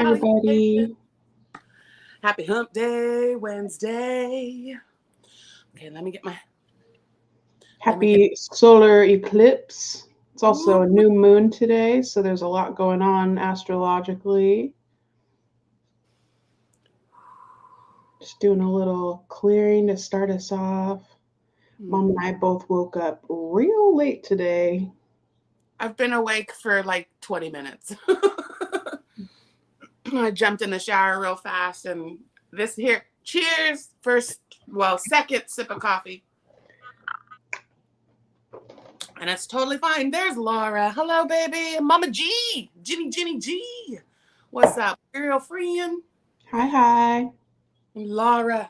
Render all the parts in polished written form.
everybody. Happy Hump Day Wednesday. Okay, let me get my... Happy solar eclipse. It's also a new moon today, so there's a lot going on astrologically. Just doing a little clearing to start us off. Mom and I both woke up real late today. I've been awake for like 20 minutes. I jumped in the shower real fast and this here, cheers, second sip of coffee. And it's totally fine. There's Laura. Hello, baby. Mama G. Jenny G. What's up, girl friend? Hi. Laura.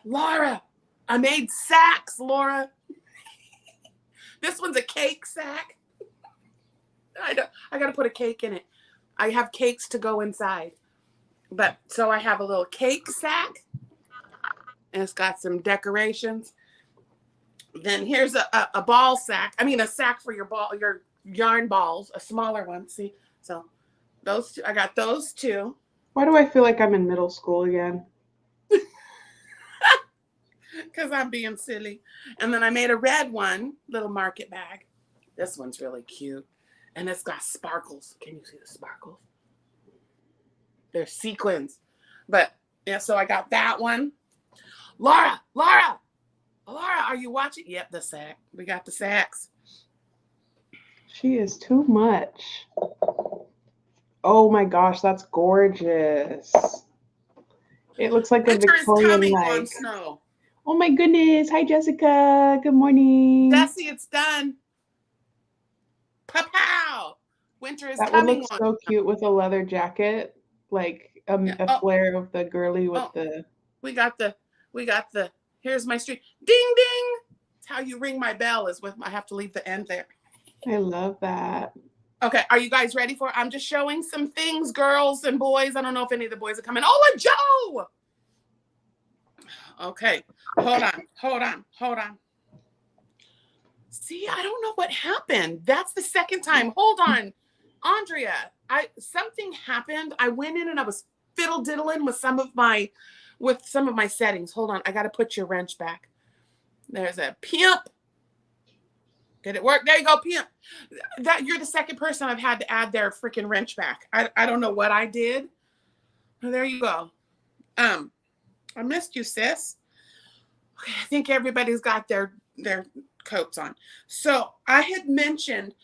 I made sacks, Laura. This one's a cake sack. I got to put a cake in it. I have cakes to go inside. But so I have a little cake sack. And it's got some decorations. Then here's a ball sack. I mean, a sack for your yarn balls, a smaller one. See? So those two, I got those two. Why do I feel like I'm in middle school again? Because I'm being silly. And then I made a red one, little market bag. This one's really cute. And it's got sparkles. Can you see the sparkles? They're sequins. But yeah, so I got that one. Laura, are you watching? Yep, the sack. We got the sacks. She is too much. Oh my gosh, that's gorgeous. It looks like Winter a Victorian on snow. Oh my goodness. Hi, Jessica. Good morning. Jessie, it's done. Pow! Winter is coming. That would look so cute with a leather jacket, like a flare of the girly with the. We got the. Here's my street. Ding ding. That's how you ring my bell. Is with. I have to leave the end there. I love that. Okay, are you guys ready for it? I'm just showing some things, girls and boys. I don't know if any of the boys are coming. Oh, and Joe. Okay, hold on. See, I don't know what happened. That's the second time. Hold on. Andrea, something happened. I went in and I was fiddle-diddling with some of my settings. Hold on. I got to put your wrench back. There's a pimp. Did it work? There you go, pimp. You're the second person I've had to add their freaking wrench back. I don't know what I did. There you go. I missed you, sis. Okay, I think everybody's got their coats on. So I had mentioned,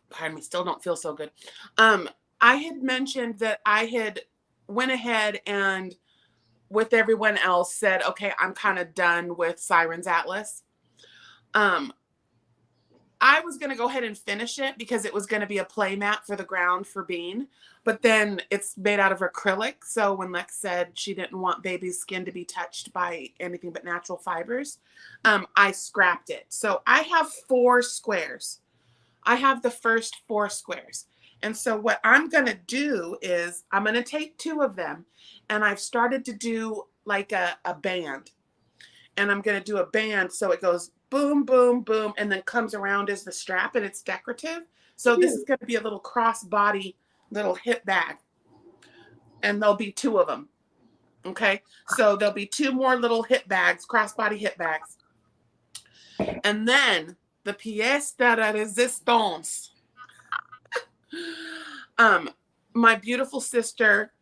pardon me, still don't feel so good. I had mentioned that I had went ahead and with everyone else said, okay, I'm kind of done with Siren's Atlas. I was going to go ahead and finish it because it was going to be a play mat for the ground for Bean, but then it's made out of acrylic. So when Lex said she didn't want baby's skin to be touched by anything but natural fibers, I scrapped it. So I have 4 squares. I have the first 4 squares. And so what I'm going to do is I'm going to take 2 of them and I've started to do like a band, and I'm going to do a band. So it goes boom, boom, boom, and then comes around as the strap, and it's decorative. So this is going to be a little crossbody, little hip bag, and there'll be 2 of them. Okay, so there'll be 2 more little hip bags, crossbody hip bags, and then the pièce de résistance. My beautiful sister,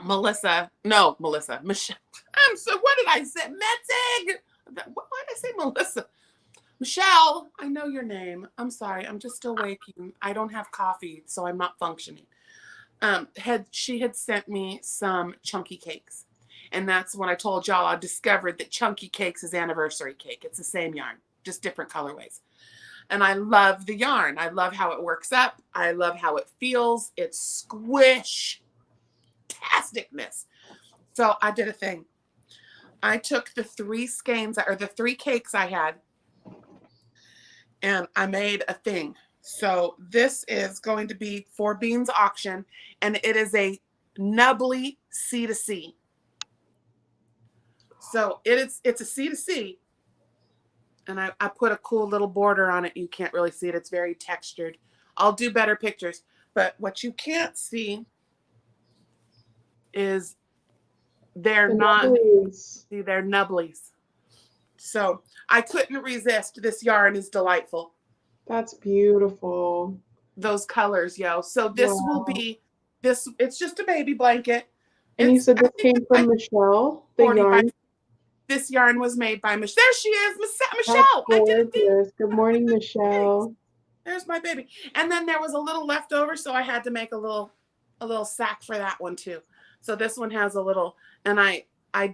Michelle. What did I say? Metzig. Why did I say Melissa? Michelle, I know your name. I'm sorry. I'm just still waking. I don't have coffee, so I'm not functioning. She had sent me some chunky cakes. And that's when I told y'all I discovered that chunky cakes is anniversary cake. It's the same yarn, just different colorways. And I love the yarn. I love how it works up. I love how it feels. It's squish-tasticness. So I did a thing. I took the 3 skeins or the 3 cakes I had, and I made a thing. So this is going to be for Bean's auction, and it is a nubbly C2C. So it's a C2C, and I put a cool little border on it. You can't really see it. It's very textured. I'll do better pictures. But what you can't see is they're not, see, they're nubblies. So I couldn't resist. This yarn is delightful. That's beautiful. Those colors, yo. So this will be this. It's just a baby blanket. And you said this came from Michelle, the yarn. This yarn was made by Michelle. There she is, Michelle. I did it. Good morning, Michelle. There's my baby. And then there was a little left over, so I had to make a little sack for that one too. So this one has a little, and I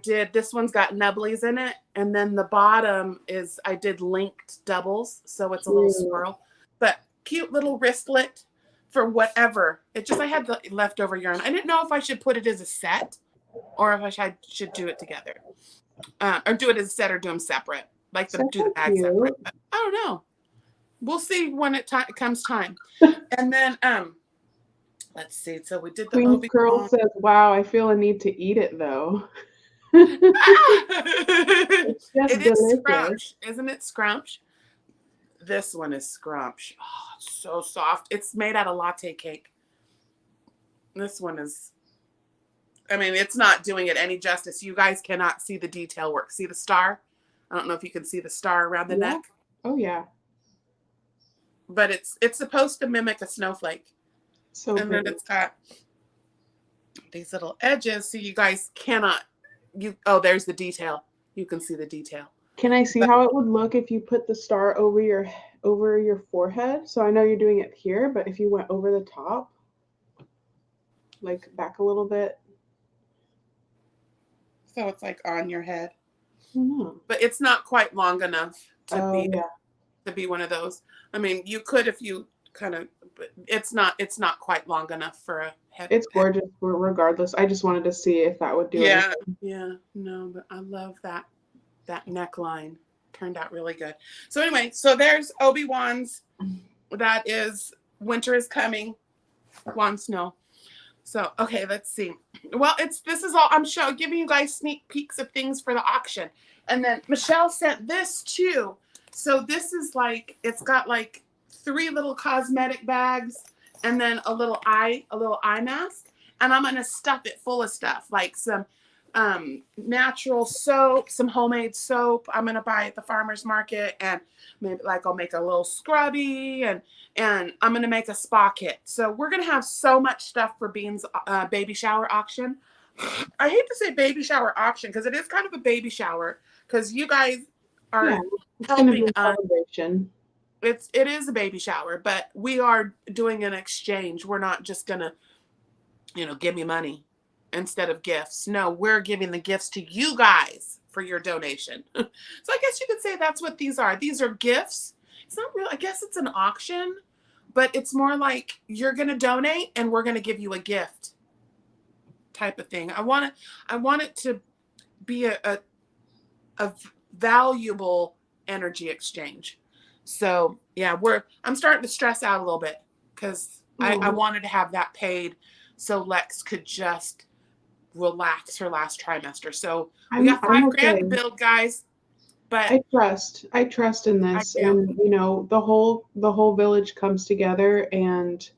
did, this one's got nubblies in it, and then the bottom is, I did linked doubles, so it's a little swirl, but cute little wristlet for whatever. It just, I had the leftover yarn. I didn't know if I should put it as a set or if I should do it together, or do it as a set or do them separate, like do the bag separate. But I don't know. We'll see when it comes time. And then, let's see. So we did the Queen's Girl says, "Wow, I feel a need to eat it though." It is scrunch, isn't it? Scrunch. This one is scrunch. Oh, it's so soft. It's made out of latte cake. This one is, I mean, it's not doing it any justice. You guys cannot see the detail work. See the star? I don't know if you can see the star around the neck. Oh yeah. But it's supposed to mimic a snowflake. So and then it's got these little edges, so you guys cannot. Oh, there's the detail. You can see the detail. Can I see how it would look if you put the star over your forehead? So I know you're doing it here, but if you went over the top, like back a little bit. So it's like on your head. Mm-hmm. But it's not quite long enough to be one of those. I mean, you could if you kind of, but it's not quite long enough for a head. It's gorgeous regardless. I just wanted to see if that would do it. Yeah, no, but I love that neckline. Turned out really good. So anyway, so there's Obi-Wan's. That is winter is coming. Wan snow. So okay, let's see. Well, this is all I'm giving you guys sneak peeks of things for the auction. And then Michelle sent this too. So this is like, it's got like 3 little cosmetic bags and then a little eye mask. And I'm going to stuff it full of stuff, like some natural soap, some homemade soap I'm going to buy at the farmer's market. And maybe like I'll make a little scrubby and I'm going to make a spa kit. So we're going to have so much stuff for Bean's baby shower auction. I hate to say baby shower auction because it is kind of a baby shower because you guys are helping us. It is a baby shower, but we are doing an exchange. We're not just gonna, give me money instead of gifts. No, we're giving the gifts to you guys for your donation. So I guess you could say that's what these are. These are gifts. It's not real. I guess it's an auction, but it's more like you're gonna donate and we're gonna give you a gift type of thing. I want it to be a valuable energy exchange. So yeah, I'm starting to stress out a little bit because I wanted to have that paid so Lex could just relax her last trimester. So we got $5,000 to build, guys. But I trust in this, and the whole village comes together, and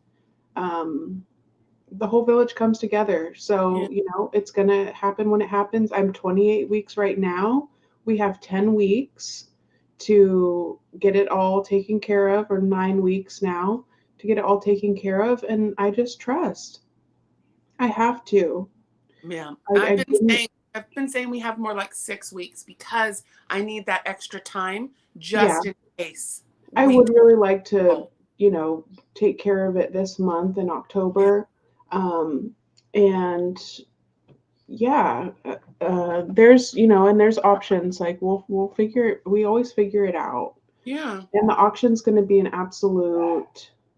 the whole village comes together. So it's gonna happen when it happens. I'm 28 weeks right now. We have 10 weeks to get it all taken care of, or 9 weeks now to get it all taken care of, and I just trust. I have to. Yeah, I've been saying we have more like 6 weeks because I need that extra time just in case. I would really like to, take care of it this month in October, and there's and there's options, like we always figure it out. Yeah. And the auction's going to be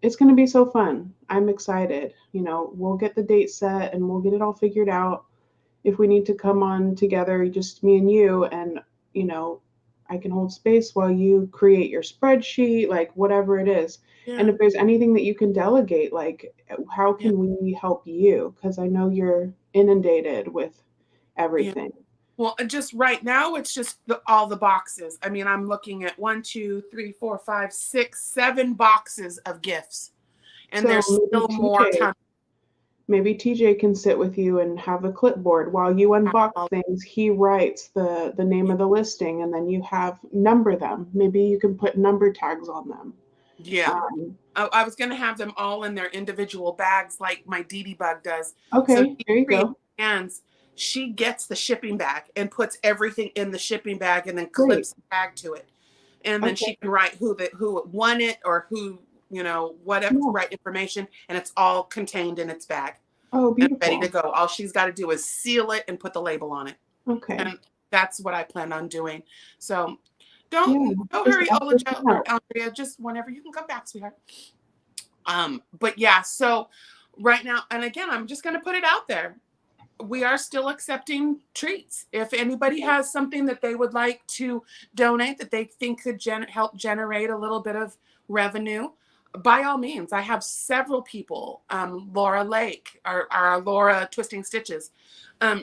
it's going to be so fun. I'm excited. We'll get the date set and we'll get it all figured out. If we need to come on together, just me and you, and I can hold space while you create your spreadsheet, like whatever it is. Yeah. And if there's anything that you can delegate, like how can we help you? Because I know you're inundated with everything. Yeah. Well, just right now, it's just all the boxes. I mean, I'm looking at 1, 2, 3, 4, 5, 6, 7 boxes of gifts. and So there's still more time. maybe TJ can sit with you and have a clipboard while you unbox things. He writes the name of the listing, and then you have number them. Maybe you can put number tags on them. Yeah. I was going to have them all in their individual bags like my Dee Dee Bug does. Okay, there you go. Hands, she gets the shipping bag and puts everything in the shipping bag and then clips the tag to it. And then she can write who won it or who, whatever, right information, and it's all contained in its bag. Oh, beautiful. And ready to go. All she's got to do is seal it and put the label on it. Okay. And that's what I plan on doing. So don't hurry, Andrea. Just whenever you can come back, sweetheart. But yeah, so right now, and again, I'm just going to put it out there. We are still accepting treats. If anybody has something that they would like to donate that they think could help generate a little bit of revenue, by all means. I have several people. Laura Lake, our Laura Twisting Stitches.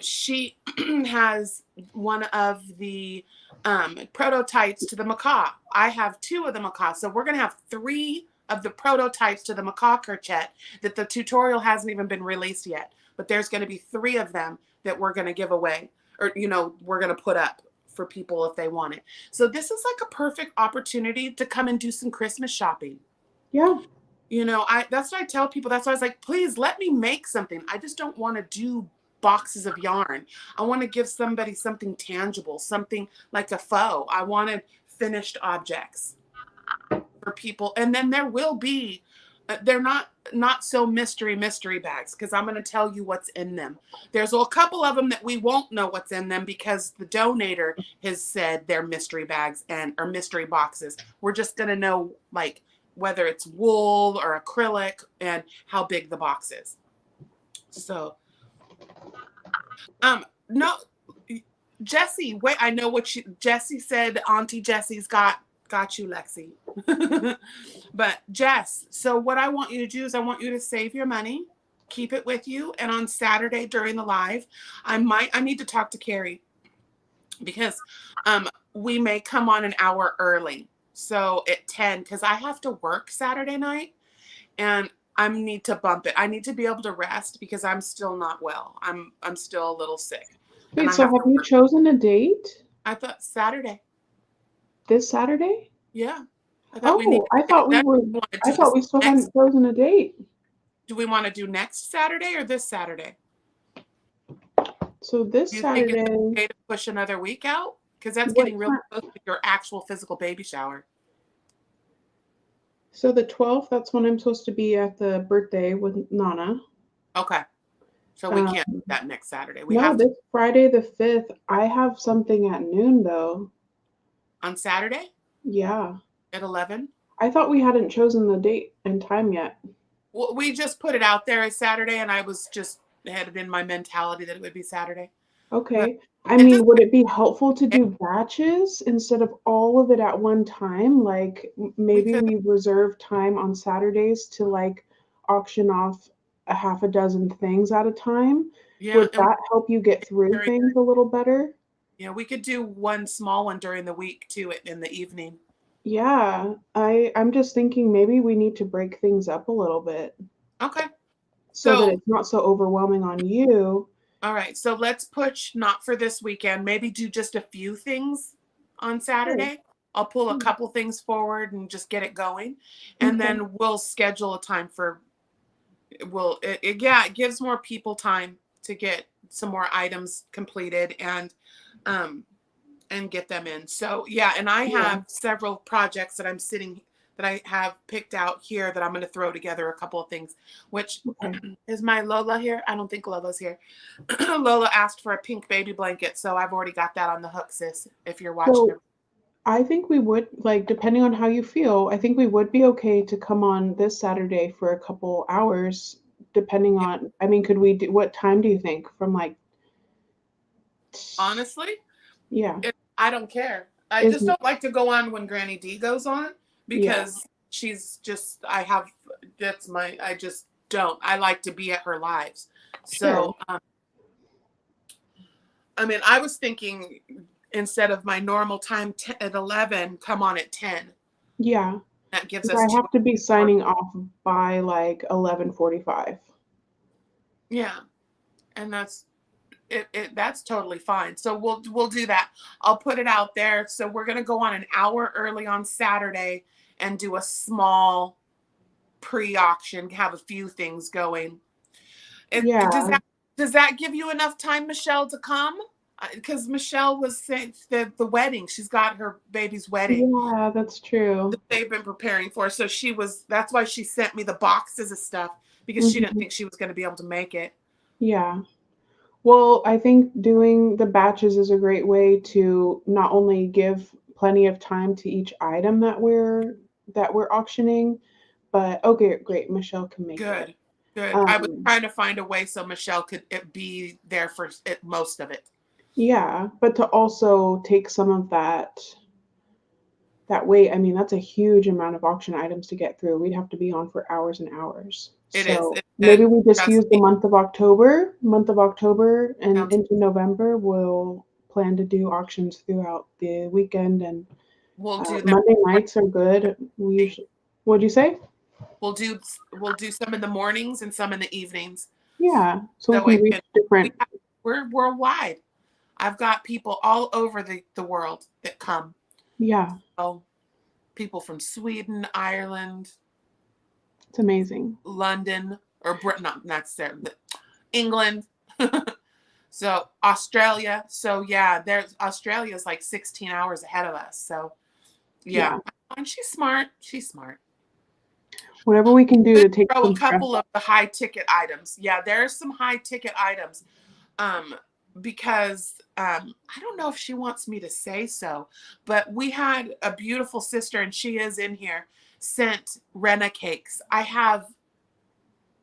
She has one of the prototypes to the macaw. I have 2 of the macaw. So we're going to have 3 of the prototypes to the macaw crochet that the tutorial hasn't even been released yet. But there's going to be 3 of them that we're going to give away, or, we're going to put up for people if they want it. So this is like a perfect opportunity to come and do some Christmas shopping. Yeah. That's what I tell people. That's why I was like, please let me make something. I just don't want to do boxes of yarn. I want to give somebody something tangible, something like a faux. I wanted finished objects for people. And then there will be, they're not so mystery bags, because I'm going to tell you what's in them. There's a couple of them that we won't know what's in them because the donator has said they're mystery bags or mystery boxes. We're just going to know like whether it's wool or acrylic and how big the box is. So, no, Jessie, wait, I know what Jessie said. Auntie Jessie's got you, Lexi. But Jess, so what I want you to do is I want you to save your money, keep it with you. And on Saturday during the live, I need to talk to Carrie because, we may come on an hour early. So at 10, because I have to work Saturday night and I need to bump it. I need to be able to rest because I'm still not well. I'm still a little sick. Wait, so have you chosen a date? I thought Saturday. This Saturday? Yeah. I thought we still hadn't chosen a date. Do we want to do next Saturday or this Saturday? So this Saturday. Think it's okay to push another week out? Because that's getting real close to your actual physical baby shower. So the 12th, that's when I'm supposed to be at the birthday with Nana. Okay. So we can't do that next Saturday. This Friday the 5th, I have something at noon though. On Saturday? Yeah. At 11? I thought we hadn't chosen the date and time yet. Well, we just put it out there as Saturday, and I was just had it in my mentality that it would be Saturday. Okay. I mean, would it be helpful to do batches instead of all of it at one time? Like maybe we reserve time on Saturdays to like auction off a half a dozen things at a time. Yeah, would that help you get through things a little better? Yeah, we could do one small one during the week too, in the evening. Yeah, I'm just thinking maybe we need to break things up a little bit. Okay. So that it's not so overwhelming on you. All right, so let's push not for this weekend. Maybe do just a few things on Saturday. I'll pull a couple things forward and just get it going. And then we'll schedule a time for, it gives more people time to get some more items completed and get them in. So yeah, and I have several projects that I have picked out here that I'm going to throw together a couple of things, which is my Lola here. I don't think Lola's here. Lola asked for a pink baby blanket. So I've already got that on the hook, sis, if you're watching. I think we would, like, depending on how you feel, I think we would be okay to come on this Saturday for a couple hours, depending on, I mean, could we do, what time do you think? From like. Honestly? Yeah. I don't care. I just don't like to go on when Granny D goes on. Because she's just, I just don't. I like to be at her lives. So, I mean, I was thinking instead of my normal time at 11, come on at 10. Yeah. That gives 'Cause us I 2 have to be hours. signing off by, like, 11:45. Yeah, and that's totally fine. So we'll do that. I'll put it out there. So we're gonna go on an hour early on Saturday and do a small pre-auction, have a few things going. Yeah. Does that give you enough time, Michelle, to come? Because Michelle was saying the wedding. She's got her baby's wedding Yeah, that's that true. they've been preparing for. So that's why she sent me the boxes of stuff, because she didn't Mhm. think she was going to be able to make it. Yeah. Well, I think doing the batches is a great way to not only give plenty of time to each item that we're auctioning, but okay, great, Michelle can make it. Good, good. I was Um, trying to find a way so Michelle could be there for most of it. yeah, but to also take some of that weight, I mean, that's a huge amount of auction items to get through. We'd have to be on for hours and hours. It is. So maybe And we just trust use the me, month of October and sounds, into November. We'll plan to do auctions throughout the weekend, and we'll do them. Monday nights are good. We usually, what'd you say? We'll do some in the mornings and some in the evenings. Yeah, so we So can it reach can different. we're worldwide. I've got people all over the world that come. Yeah, Oh, people from Sweden, Ireland, it's amazing. London, or Britain, not necessarily, but England. So Australia. So yeah, there's Australia's like 16 hours ahead of us. So yeah. Yeah, And she's smart. She's smart. whatever we can do Could to take throw a some stress couple of off. the high ticket items. Yeah, there's some high ticket items. Um, because I don't know if she wants me to say so, but we had a beautiful sister, and she is in here, sent Renna cakes. I have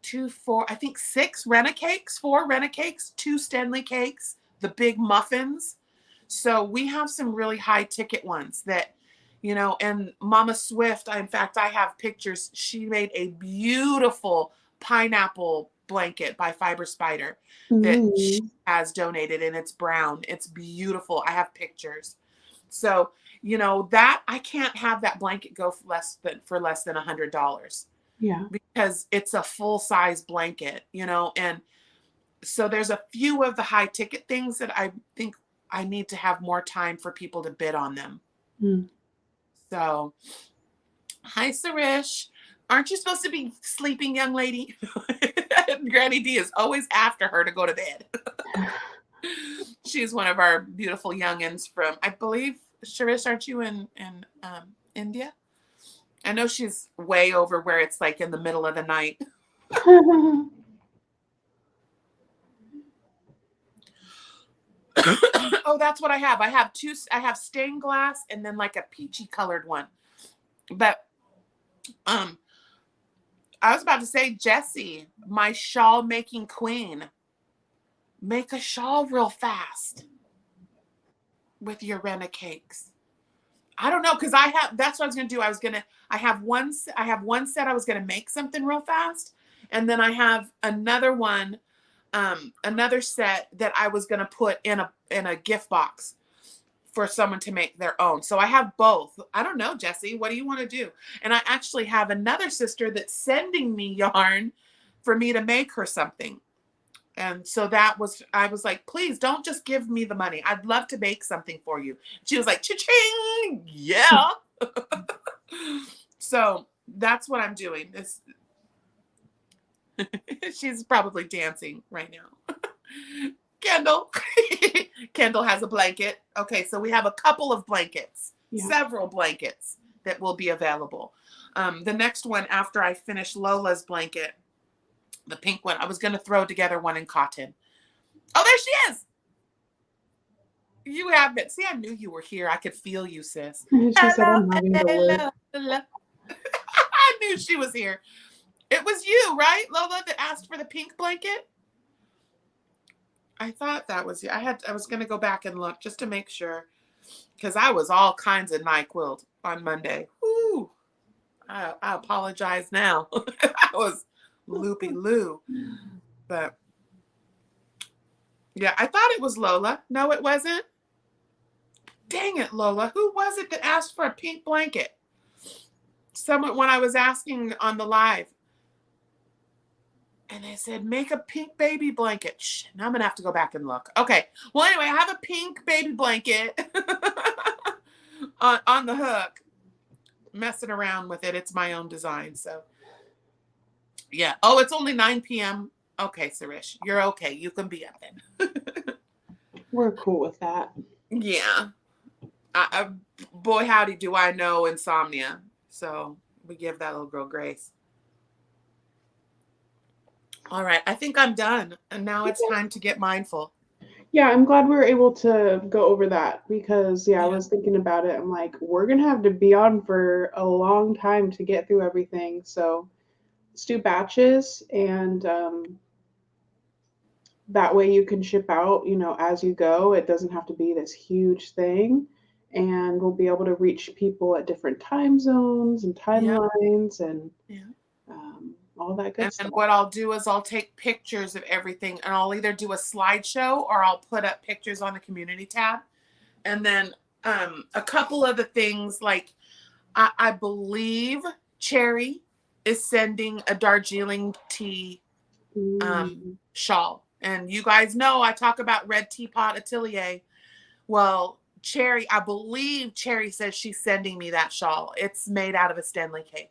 I think 6 Renna cakes, 4 Renna cakes, 2 Stanley cakes, the big muffins. So we have some really high ticket ones that, and Mama Swift, in fact, I have pictures. She made a beautiful pineapple blanket by Fiber Spider that she Mm, has donated, and it's brown. It's beautiful. I have pictures. So, that I can't have that blanket go for less than $100, yeah, because it's a full size blanket, and so there's a few of the high ticket things that I think I need to have more time for people to bid on them. mm. So, hi, Sarish. Aren't you supposed to be sleeping, young lady? Granny D is always after her to go to bed. She's one of our beautiful youngins from, I believe, Sarish, aren't you in India? I know she's way over where it's like in the middle of the night. Oh, that's what I have. I have stained glass and then like a peachy colored one. But I was about to say, Jessie, my shawl making queen, make a shawl real fast with your Renna cakes. I don't know, because that's what I was gonna do. I have one set I was gonna make something real fast, and then I have another set that I was gonna put in a gift box for someone to make their own. So I have both. I don't know, Jessie, what do you want to do? And I actually have another sister that's sending me yarn for me to make her something. And so I was like, please don't just give me the money. I'd love to make something for you. She was like, cha-ching, yeah. So that's what I'm doing. She's probably dancing right now. Kendall. Kendall has a blanket. Okay, so we have a couple of blankets, Yeah, several blankets that will be available. The next one, after I finish Lola's blanket, the pink one, I was going to throw together one in cotton. Oh, there she is. You have it. See, I knew you were here. I could feel you, sis. she said Hello, I'm having to work. hello, hello. I knew she was here. It was you, right, Lola, that asked for the pink blanket? I thought that was you. I was going to go back and look just to make sure, because I was all kinds of NyQuil on Monday. Ooh, I apologize now. I was loopy Lou, but yeah, I thought it was Lola. No, it wasn't. Dang it, Lola. Who was it that asked for a pink blanket? someone, when I was asking on the live, and they said, make a pink baby blanket. Shh, now I'm going to have to go back and look. Okay. Well, anyway, I have a pink baby blanket on the hook, messing around with it. It's my own design. So, yeah. Oh, it's only 9 p.m. Okay, Sarish, you're okay. You can be up then. We're cool with that. Yeah. Boy, howdy, do I know insomnia. So we give that little girl grace. All right. I think I'm done. And now it's time to get mindful. Yeah, I'm glad we were able to go over that because, I was thinking about it. I'm like, we're going to have to be on for a long time to get through everything. So let's do batches, and that way you can ship out, as you go. It doesn't have to be this huge thing. And we'll be able to reach people at different time zones and timelines and all that good stuff. And what I'll do is I'll take pictures of everything, and I'll either do a slideshow or I'll put up pictures on the community tab. And then a couple of the things, like I believe Cherry is sending a Darjeeling tea shawl. And you guys know I talk about Red Teapot Atelier. Well, Cherry, I believe Cherry says she's sending me that shawl. It's made out of a Stanley cake.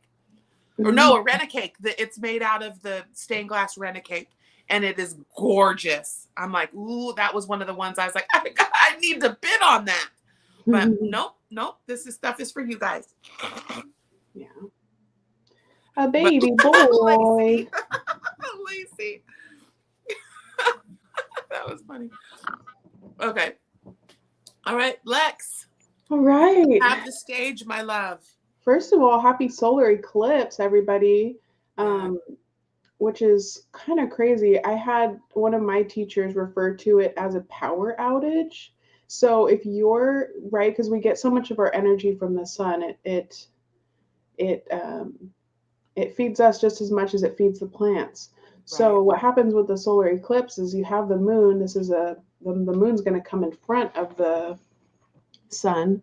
Or no, a rennet cake. It's made out of the stained glass rennet cake. And it is gorgeous. I'm like, ooh, that was one of the ones I was like, I need to bid on that. But nope. This stuff is for you guys. Yeah. A baby boy. Lacey. That was funny. Okay. All right, Lex. All right. Have the stage, my love. First of all, happy solar eclipse, everybody. Which is kind of crazy. I had one of my teachers refer to it as a power outage. So if you're right, because we get so much of our energy from the sun, it feeds us just as much as it feeds the plants. So what happens with the solar eclipse is you have the moon. This is the moon's going to come in front of the sun,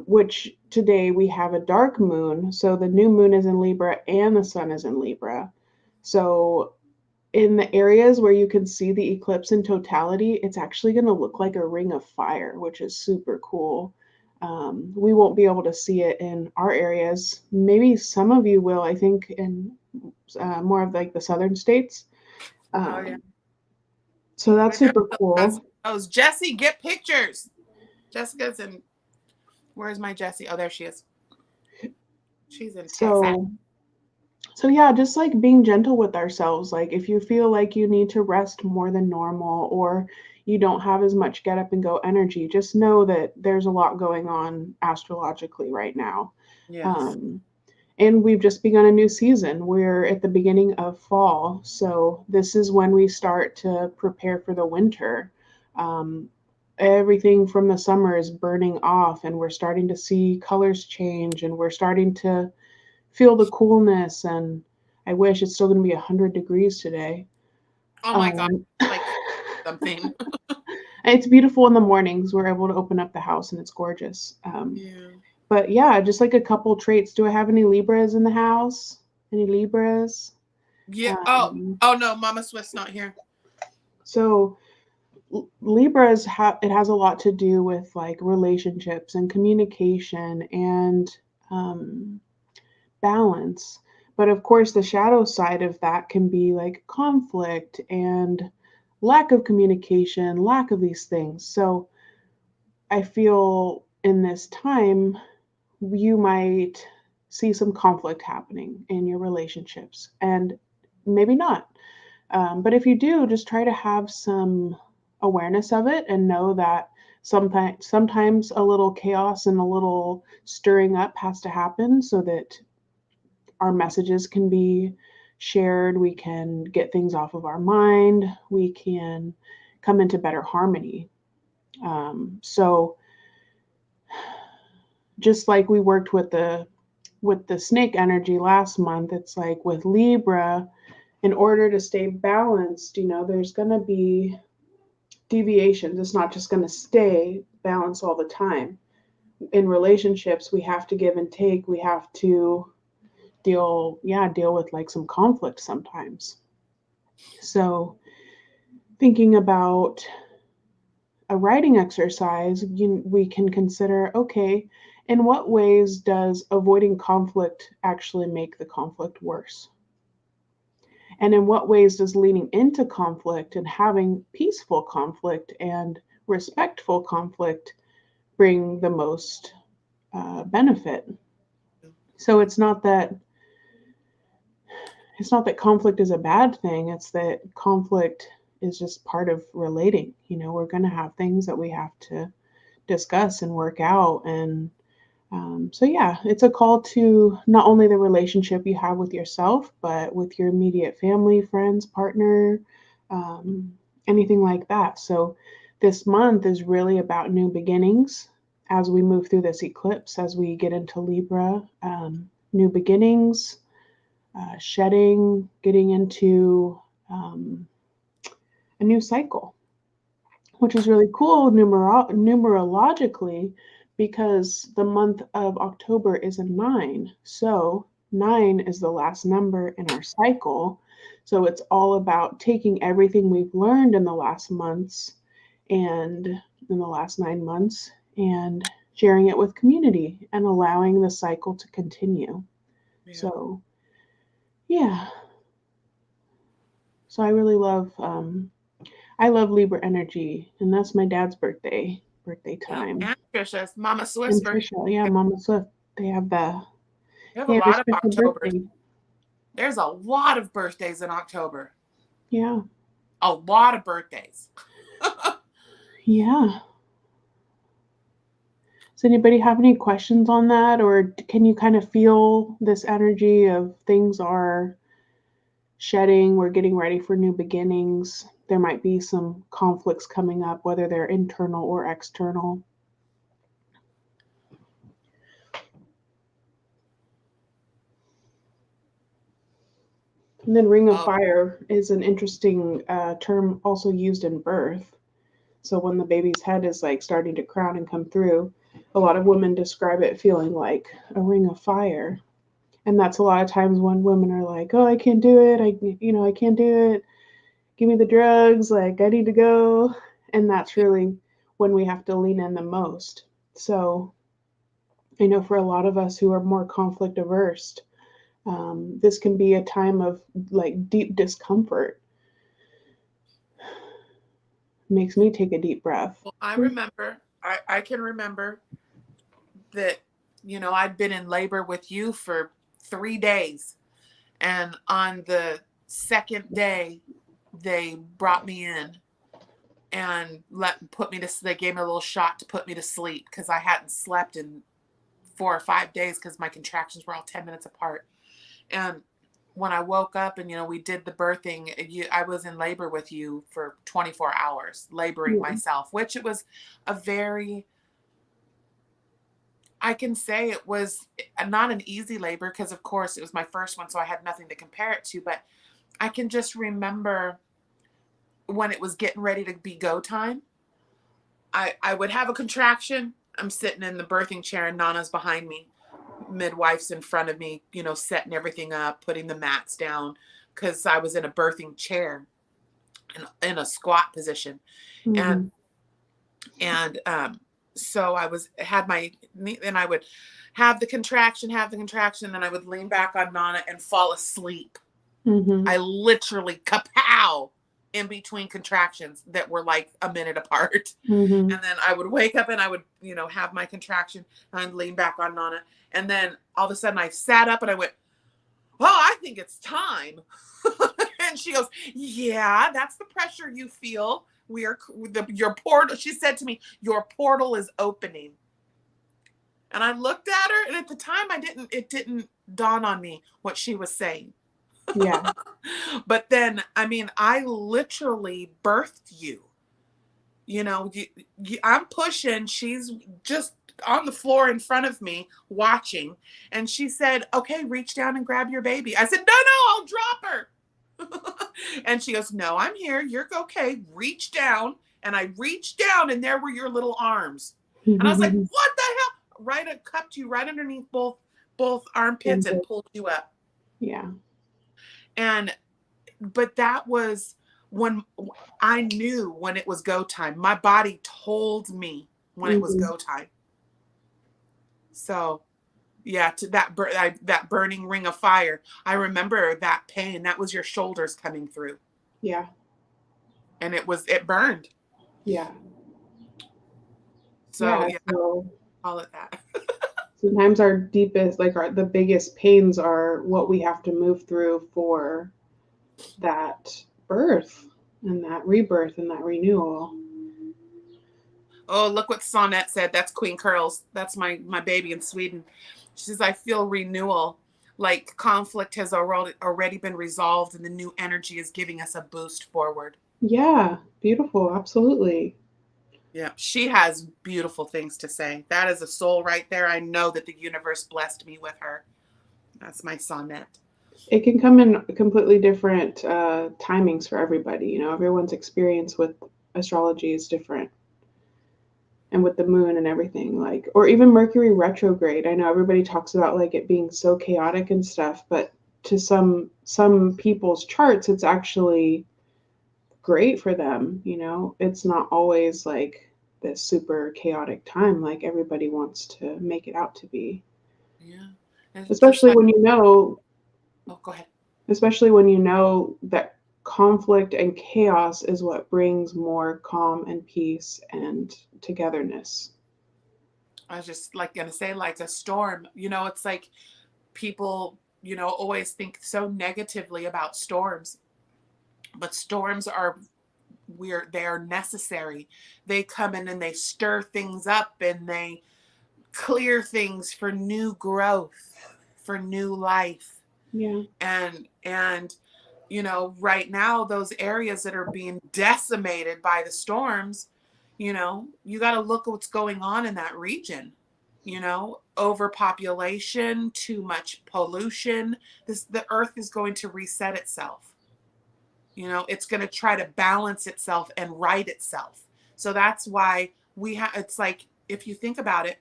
which today we have a dark moon. So the new moon is in Libra and the sun is in Libra. So in the areas where you can see the eclipse in totality, it's actually going to look like a ring of fire, which is super cool. We won't be able to see it in our areas. Maybe some of you will, I think, in more of like the southern states. So that's super cool. Jessie, get pictures. Jessica's in. Where's my Jessie? Oh, there she is. She's in Texas. So yeah, just like being gentle with ourselves. Like if you feel like you need to rest more than normal, or you don't have as much get up and go energy, just know that there's a lot going on astrologically right now. Yes. And we've just begun a new season. We're at the beginning of fall. So this is when we start to prepare for the winter. Everything from the summer is burning off, and we're starting to see colors change, and we're starting to feel the coolness. And I wish it's still going to be 100 degrees today. Oh my God, like something. It's beautiful in the mornings. We're able to open up the house and it's gorgeous. But yeah, just like a couple traits. Do I have any Libras in the house? Any Libras? Yeah. Oh no, Mama Swift's not here. So Libras it has a lot to do with like relationships and communication and balance. But of course, the shadow side of that can be like conflict and lack of communication, lack of these things. So I feel in this time, you might see some conflict happening in your relationships, and maybe not. But if you do, just try to have some awareness of it and know that sometimes a little chaos and a little stirring up has to happen so that our messages can be shared. We can get things off of our mind. We can come into better harmony. So just like we worked with the snake energy last month, it's like with Libra, in order to stay balanced, there's going to be deviations. It's not just going to stay balanced all the time. in relationships, we have to give and take. We have to deal with like some conflict sometimes. So thinking about a writing exercise, we can consider, okay, in what ways does avoiding conflict actually make the conflict worse? And in what ways does leaning into conflict and having peaceful conflict and respectful conflict bring the most benefit? So it's not that conflict is a bad thing. It's that conflict is just part of relating. We're going to have things that we have to discuss and work out. And so, yeah, it's a call to not only the relationship you have with yourself, but with your immediate family, friends, partner, anything like that. So, this month is really about new beginnings as we move through this eclipse, as we get into Libra, new beginnings, shedding, getting into a new cycle, which is really cool numerologically because the month of October is a 9. So 9 is the last number in our cycle. So it's all about taking everything we've learned in the last months and in the last 9 months and sharing it with community and allowing the cycle to continue. Yeah. So, yeah. So I really love Libra energy, and that's my dad's birthday time. And Trisha's, Mama Swift's birthday. Yeah, Mama Swift. They have a lot of October. There's a lot of birthdays in October. Yeah. A lot of birthdays. Yeah. Does anybody have any questions on that, or can you kind of feel this energy of things are shedding, we're getting ready for new beginnings? There might be some conflicts coming up, whether they're internal or external. And then Ring of Fire is an interesting term also used in birth. So when the baby's head is like starting to crown and come through, a lot of women describe it feeling like a ring of fire. And that's a lot of times when women are like, oh, I can't do it. I can't do it. Give me the drugs. Like, I need to go. And that's really when we have to lean in the most. So I know for a lot of us who are more conflict averse, this can be a time of like deep discomfort. Makes me take a deep breath. Well, I remember, I can remember that, I'd been in labor with you for 3 days. And on the second day, they brought me in and they gave me a little shot to put me to sleep because I hadn't slept in 4 or 5 days because my contractions were all 10 minutes apart. And when I woke up and, we did the birthing, I was in labor with you for 24 hours, laboring myself, which it was I can say it was not an easy labor because, of course, it was my first one, so I had nothing to compare it to. But I can just remember when it was getting ready to be go time, I would have a contraction. I'm sitting in the birthing chair and Nana's behind me. Midwife's in front of me, setting everything up, putting the mats down because I was in a birthing chair in a squat position. Mm-hmm. And so I would have the contraction, then I would lean back on Nana and fall asleep. Mm-hmm. I literally kapow in between contractions that were like a minute apart. Mm-hmm. And then I would wake up and I would, have my contraction and I'd lean back on Nana. And then all of a sudden I sat up and I went, oh, I think it's time. And she goes, yeah, that's the pressure you feel. Your portal, she said to me, your portal is opening. And I looked at her and at the time it didn't dawn on me what she was saying. Yeah. But then, I literally birthed you. I'm pushing. She's just on the floor in front of me watching. And she said, okay, reach down and grab your baby. I said, no, I'll drop her. And she goes, no, I'm here. You're okay. Reach down. And I reached down and there were your little arms. And I was like, what the hell? cupped you right underneath both armpits and pulled you up. Yeah. But that was when I knew when it was go time. My body told me when it was go time. So, yeah, to that burning ring of fire. I remember that pain. That was your shoulders coming through. Yeah. And it burned. Yeah. So, yeah, so call it that. sometimes our deepest, like the biggest pains are what we have to move through for that birth and that rebirth and that renewal. Oh, look what Sonette said. That's Queen Curls. That's my baby in Sweden. She says, I feel renewal, like conflict has already been resolved and the new energy is giving us a boost forward. Yeah, beautiful. Absolutely. Yeah, she has beautiful things to say. That is a soul right there. I know that the universe blessed me with her. That's my Sonette. It can come in completely different timings for everybody. You know, everyone's experience with astrology is different. And with the moon and everything, like, or even Mercury retrograde. I know everybody talks about like it being so chaotic and stuff, but to some people's charts, it's actually great for them. You know, it's not always like this super chaotic time like everybody wants to make it out to be. Yeah. Especially when you know. Oh, go ahead. Especially when you know that conflict and chaos is what brings more calm and peace and togetherness. I was just like going to say, like a storm, you know, it's like people, you know, always think so negatively about storms, but storms are weird. They are necessary. They come in and they stir things up and they clear things for new growth, for new life. Yeah. And you know, right now, those areas that are being decimated by the storms, you know, you got to look at what's going on in that region. You know, overpopulation, too much pollution. The earth is going to reset itself. You know, it's going to try to balance itself and right itself. So that's why it's like, if you think about it,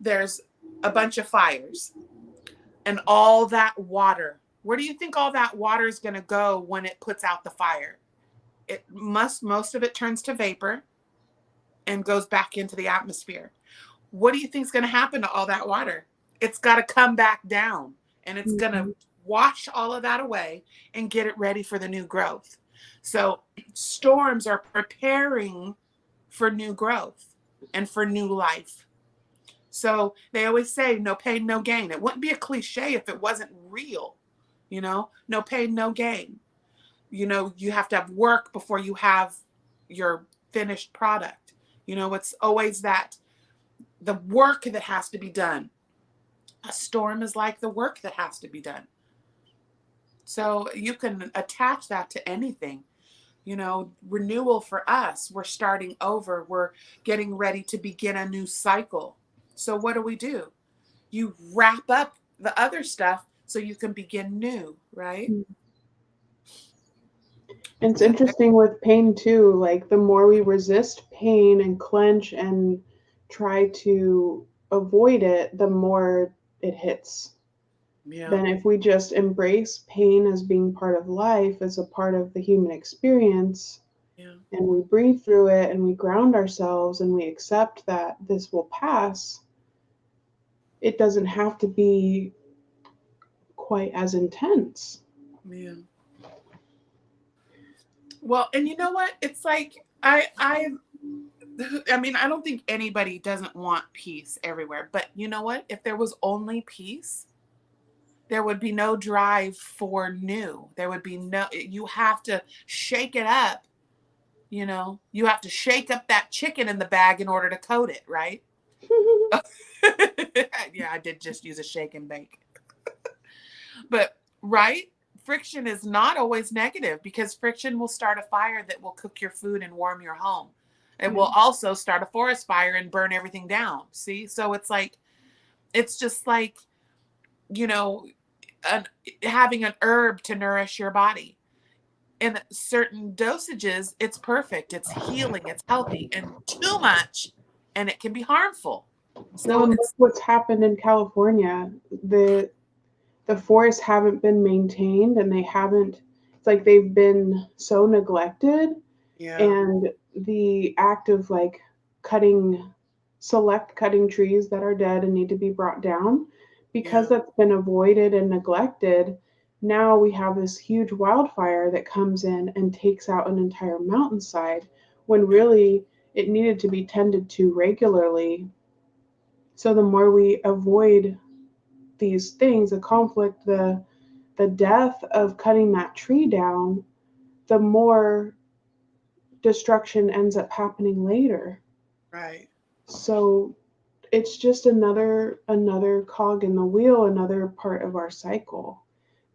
there's a bunch of fires and all that water. Where do you think all that water is going to go when it puts out the fire? Most of it turns to vapor and goes back into the atmosphere. What do you think is going to happen to all that water? It's got to come back down and it's going to wash all of that away and get it ready for the new growth. So storms are preparing for new growth and for new life. So they always say no pain, no gain. It wouldn't be a cliche if it wasn't real. You know, no pain, no gain. You know, you have to have work before you have your finished product. You know, it's always that the work that has to be done. A storm is like the work that has to be done. So you can attach that to anything. You know, renewal for us, we're starting over. We're getting ready to begin a new cycle. So what do? You wrap up the other stuff so you can begin new, right? It's interesting with pain too. Like the more we resist pain and clench and try to avoid it, the more it hits. Yeah. Then if we just embrace pain as being part of life, as a part of the human experience, and we breathe through it and we ground ourselves and we accept that this will pass, it doesn't have to be quite as intense. Yeah. Well, and you know what? It's like I mean, I don't think anybody doesn't want peace everywhere, but you know what? If there was only peace, there would be no drive for new. There would be you have to shake it up. You know, you have to shake up that chicken in the bag in order to coat it, right? Yeah, I did just use a shake and bake. But, right? Friction is not always negative because friction will start a fire that will cook your food and warm your home. It will also start a forest fire and burn everything down. See? So it's just like, you know, having an herb to nourish your body. In certain dosages, it's perfect. It's healing. It's healthy. And too much, and it can be harmful. Well, So and look it's, what's happened in California. The forests haven't been maintained, and they haven't. It's like they've been so neglected, yeah, and the act of like cutting, select cutting trees that are dead and need to be brought down, because yeah, that's been avoided and neglected. Now we have this huge wildfire that comes in and takes out an entire mountainside, when yeah, really it needed to be tended to regularly. So the more we avoid these things, the conflict, the death of cutting that tree down, the more destruction ends up happening later. right. So it's just another cog in the wheel, another part of our cycle,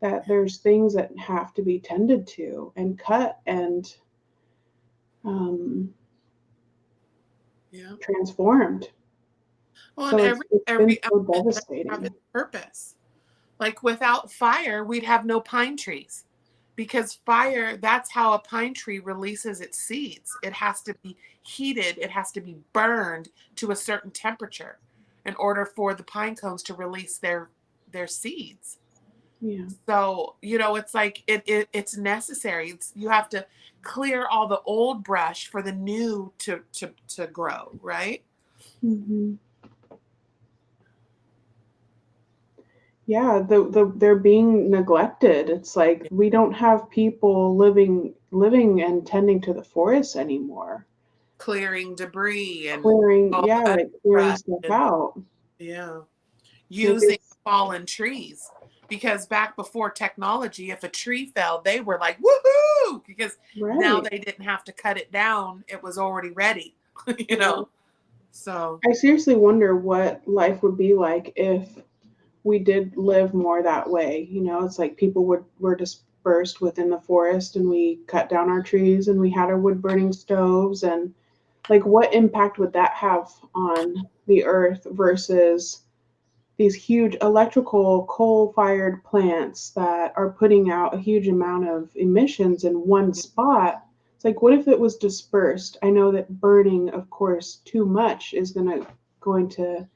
that there's things that have to be tended to and cut and um, Yeah. transformed. Well, and So it's been every so element does have devastating. its purpose. Like without fire, we'd have no pine trees. Because fire, that's how a pine tree releases its seeds. It has to be heated, it has to be burned to a certain temperature in order for the pine cones to release their seeds. Yeah. So, it's like it's necessary. You have to clear all the old brush for the new to grow, right? Hmm. Yeah, they're being neglected. It's like we don't have people living and tending to the forests anymore. Clearing debris and Clearing, all yeah, the like clearing underbrush stuff and out. yeah, Like using it's fallen trees. Because back before technology, if a tree fell, they were like, woohoo! Because now right. they didn't have to cut it down. It was already ready, you Yeah. know? So, I seriously wonder what life would be like if we did live more that way. It's like people were dispersed within the forest, and we cut down our trees, and we had our wood burning stoves, and like what impact would that have on the earth versus these huge electrical coal fired plants that are putting out a huge amount of emissions in one spot? It's like, what if it was dispersed? I know that burning, of course, too much is going to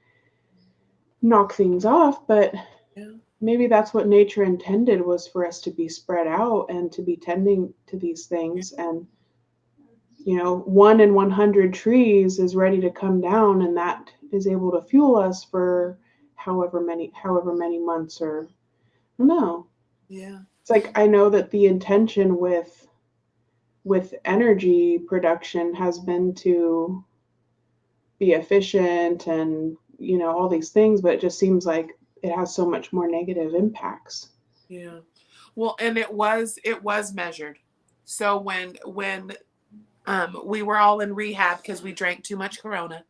knock things off, but yeah, maybe that's what nature intended, was for us to be spread out and to be tending to these yeah, things. And 1 in 100 trees is ready to come down, and that is able to fuel us for however many months, or I don't know. yeah, It's like, I know that the intention with energy production has been to be efficient, and all these things, but it just seems like it has so much more negative impacts. yeah. Well, and it was measured. So when we were all in rehab because we drank too much Corona.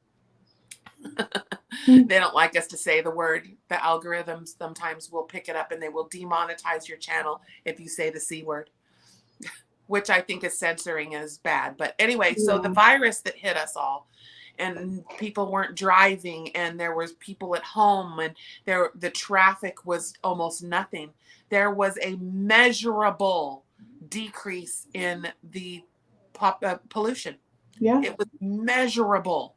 Hmm. They don't like us to say the word. The algorithms sometimes will pick it up and they will demonetize your channel if you say the C word, which I think is censoring and is bad. But anyway, so the Yeah. virus that hit us all, and people weren't driving, and there was people at home, and the traffic was almost nothing. There was a measurable decrease in the pollution. Yeah. It was measurable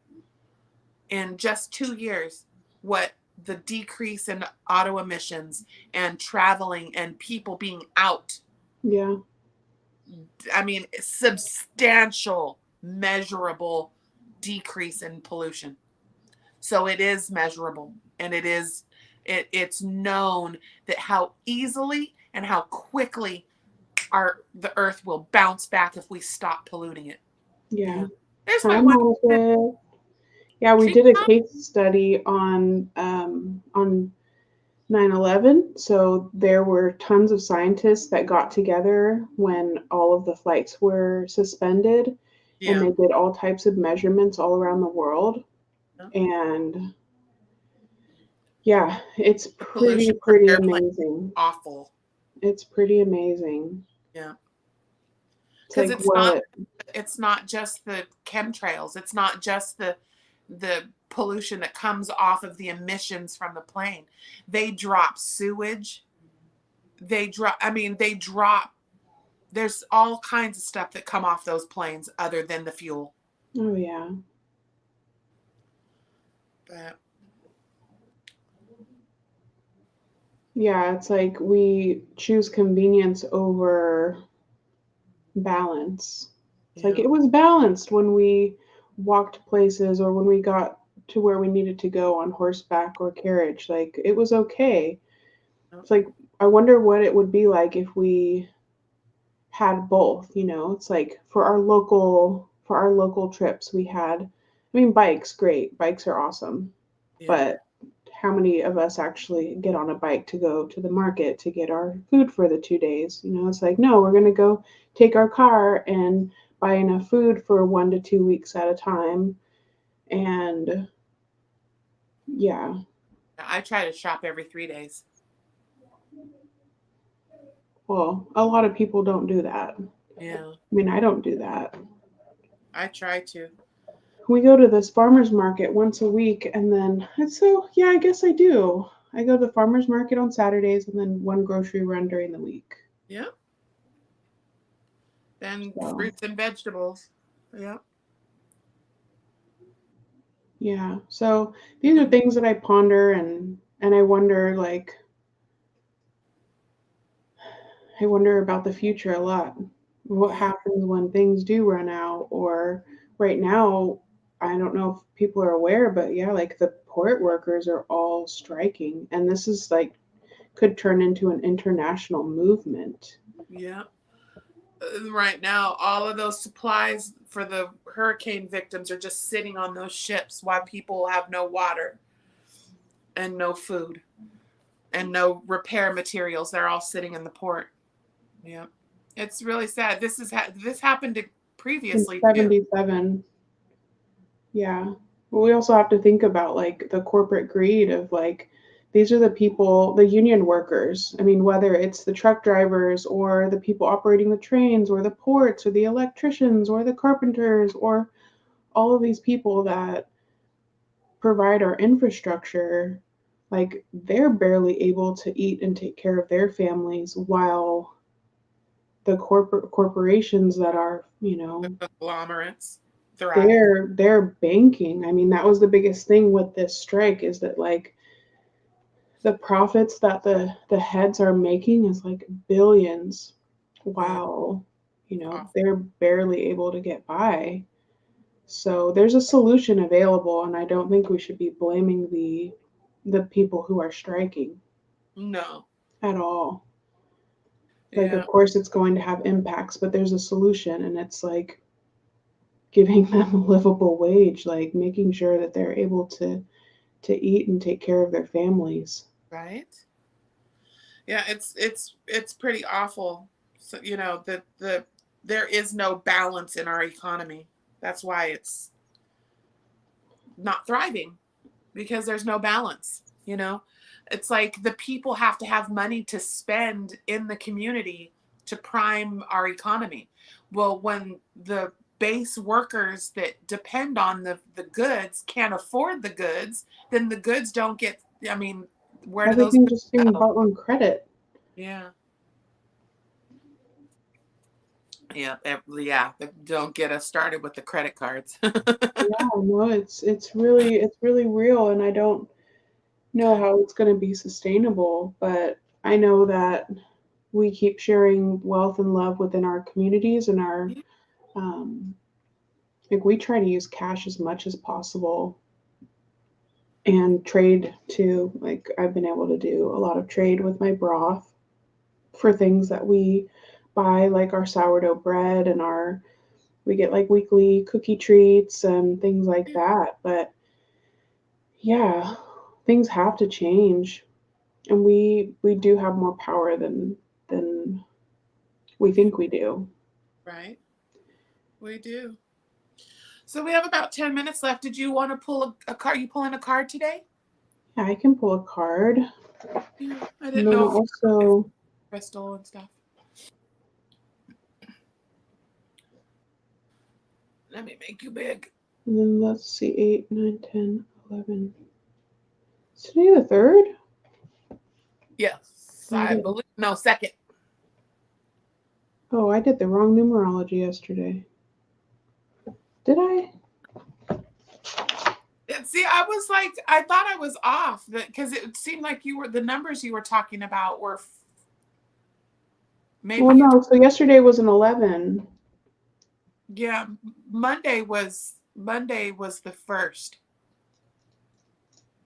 in just 2 years what the decrease in auto emissions and traveling and people being out. Yeah. I mean, substantial, measurable decrease in pollution. So it is measurable, and it's known that how easily and how quickly the earth will bounce back if we stop polluting it. Yeah. Yeah. There's my Time one. Monica. Yeah, we She, did a case study on 9/11. So there were tons of scientists that got together when all of the flights were suspended, and yeah. they did all types of measurements all around the world. And yeah, it's The pretty pollution from pretty airplanes, amazing. awful. It's pretty amazing. Yeah. It's Because like what. it's not just the chemtrails. It's not just the pollution that comes off of the emissions from the plane. They drop sewage. They drop. There's all kinds of stuff that come off those planes other than the fuel. Oh yeah. But Yeah, it's like we choose convenience over balance. It's like Yeah. it was balanced when we walked places or when we got to where we needed to go on horseback or carriage. Like it was okay. Yep. It's like I wonder what it would be like if we had both, you know. It's like for our local trips we had, I mean, bikes, great. Bikes are awesome. Yeah. But how many of us actually get on a bike to go to the market to get our food for the 2 days? You know, it's like, no, we're going to go take our car and buy enough food for 1 to 2 weeks at a time. And yeah, I try to shop every 3 days. well, a lot of people don't do that. Yeah. I mean, I don't do that. I try to. We go to this farmer's market once a week, and then so yeah, I guess I do. I go to the farmer's market on Saturdays and then one grocery run during the week. Yeah. Then So fruits and vegetables. Yeah. yeah, so these are things that I ponder and I wonder like I wonder about the future a lot. What Yeah. happens when things do run out? Or right now, I don't know if people are aware, but yeah, like the port workers are all striking, and this is like could turn into an international movement. Yeah. Right now, all of those supplies for the hurricane victims are just sitting on those ships while people have no water and no food and no repair materials. They're all sitting in the port. Yeah. It's really sad. This happened In previously too. 77, yeah. Well, we also have to think about like the corporate greed of like these are the people, the union workers. I mean, whether it's the truck drivers or the people operating the trains or the ports or the electricians or the carpenters or all of these people that provide our infrastructure, like they're barely able to eat and take care of their families while the corporations that are, you The know, conglomerates thrive. they're banking. I mean, that was the biggest thing with this strike is that like the profits that the heads are making is like billions. Yeah. Wow. You know, Awful. they're barely able to get by. So there's a solution available and I don't think we should be blaming the people who are striking No. at all. Like of Yeah. course it's going to have impacts, but there's a solution and it's like giving them a livable wage, like making sure that they're able to eat and take care of their families. Right. Yeah. It's pretty awful. So the there is no balance in our economy. That's why it's not thriving because there's no balance. It's like the people have to have money to spend in the community to prime our economy. Well, when the base workers that depend on the goods can't afford the goods, then the goods don't get, I mean, where do those Everything goods just being go? bought on credit. Yeah. Yeah, yeah. Don't get us started with the credit cards. Yeah, no, it's really real, and I don't know how it's going to be sustainable, but I know that we keep sharing wealth and love within our communities and our um, like we try to use cash as much as possible and trade too. Like I've been able to do a lot of trade with my broth for things that we buy, like our sourdough bread and our we get like weekly cookie treats and things like that. But yeah, things have to change, and we do have more power than we think we do. Right. We do. So we have about 10 minutes left. Did you want to pull a card? You pulling a card today? Yeah, I can pull a card. Yeah. I And didn't then know if also, crystal and stuff. Let me make you big. and then let's see, 8, 9, 10, 11. Is today the 3rd? Yes, I I did. believe. No, second. Oh, I did the wrong numerology yesterday. Did I? See, I was like, I thought I was off because it seemed like the numbers you were talking about were maybe Well, no, so yesterday was an 11. Yeah, Monday was the first,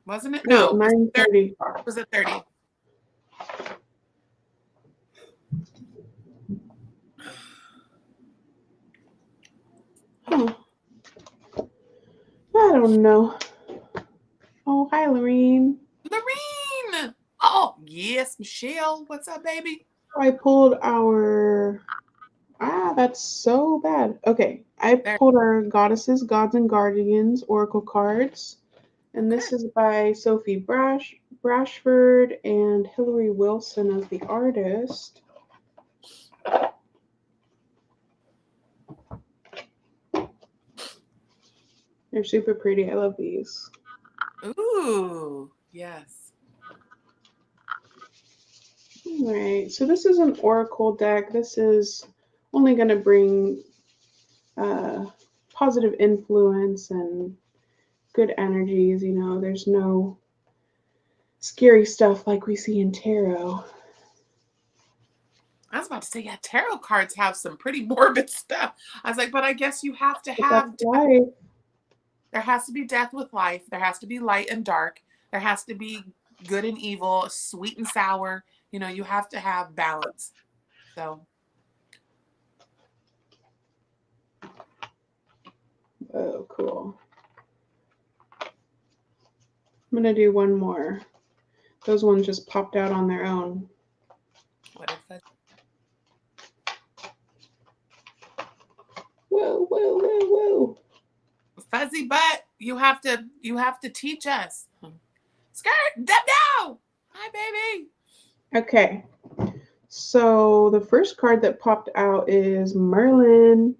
wasn't it? Wait, No, 9:30. it was a 30. Huh. I don't know. Oh, hi, Lorene. Lorene! Oh, yes, Michelle. What's up, baby? I pulled our... that's so bad. Okay, I pulled our Goddesses, Gods, and Guardians Oracle cards. And this is by Sophie Brashford and Hillary Wilson as the artist. They're super pretty. I love these. Ooh, yes. All right, so this is an oracle deck. This is only going to bring positive influence and good energies. You know, there's no scary stuff like we see in tarot. I was about to say, yeah, tarot cards have some pretty morbid stuff. I was like, but I guess you have to have life. There has to be death with life. There has to be light and dark. There has to be good and evil, sweet and sour. You know, you have to have balance. So. Oh, cool. I'm going to do one more. Those ones just popped out on their own. What is that? Whoa, whoa, whoa, whoa. Fuzzy butt, you have to teach us. Skirt, no! Hi, baby. Okay. So the first card that popped out is Merlin.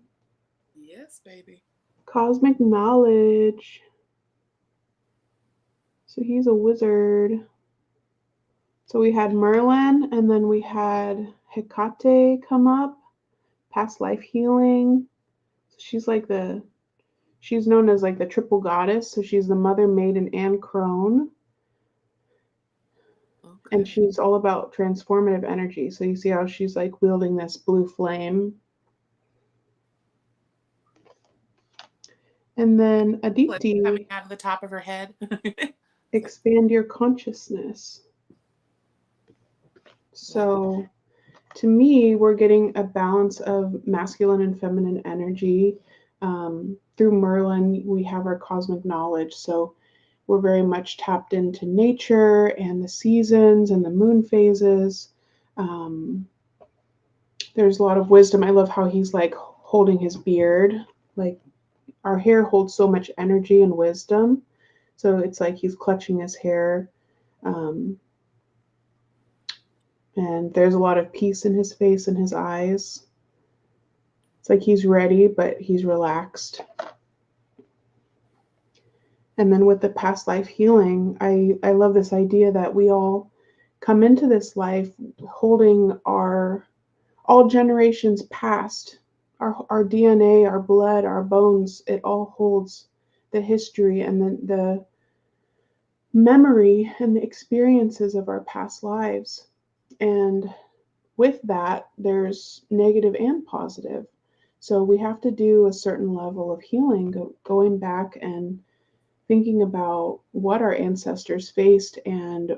Yes, baby. Cosmic knowledge. So he's a wizard. So we had Merlin, and then we had Hecate come up. Past life healing. So she's known as like the triple goddess. So she's the mother, maiden, and crone. Okay. And she's all about transformative energy. So you see how she's like wielding this blue flame. And then Aditi, coming out of the top of her head. expand your consciousness. So to me, we're getting a balance of masculine and feminine energy. Through Merlin, we have our cosmic knowledge. So we're very much tapped into nature and the seasons and the moon phases. There's a lot of wisdom. I love how he's like holding his beard. Like our hair holds so much energy and wisdom. So it's like he's clutching his hair. And there's a lot of peace in his face and his eyes. It's like he's ready, but he's relaxed. And then with the past life healing, I love this idea that we all come into this life holding all generations past, our DNA, our blood, our bones. It all holds the history and the memory and the experiences of our past lives. And with that, there's negative and positive. So we have to do a certain level of healing, going back and thinking about what our ancestors faced and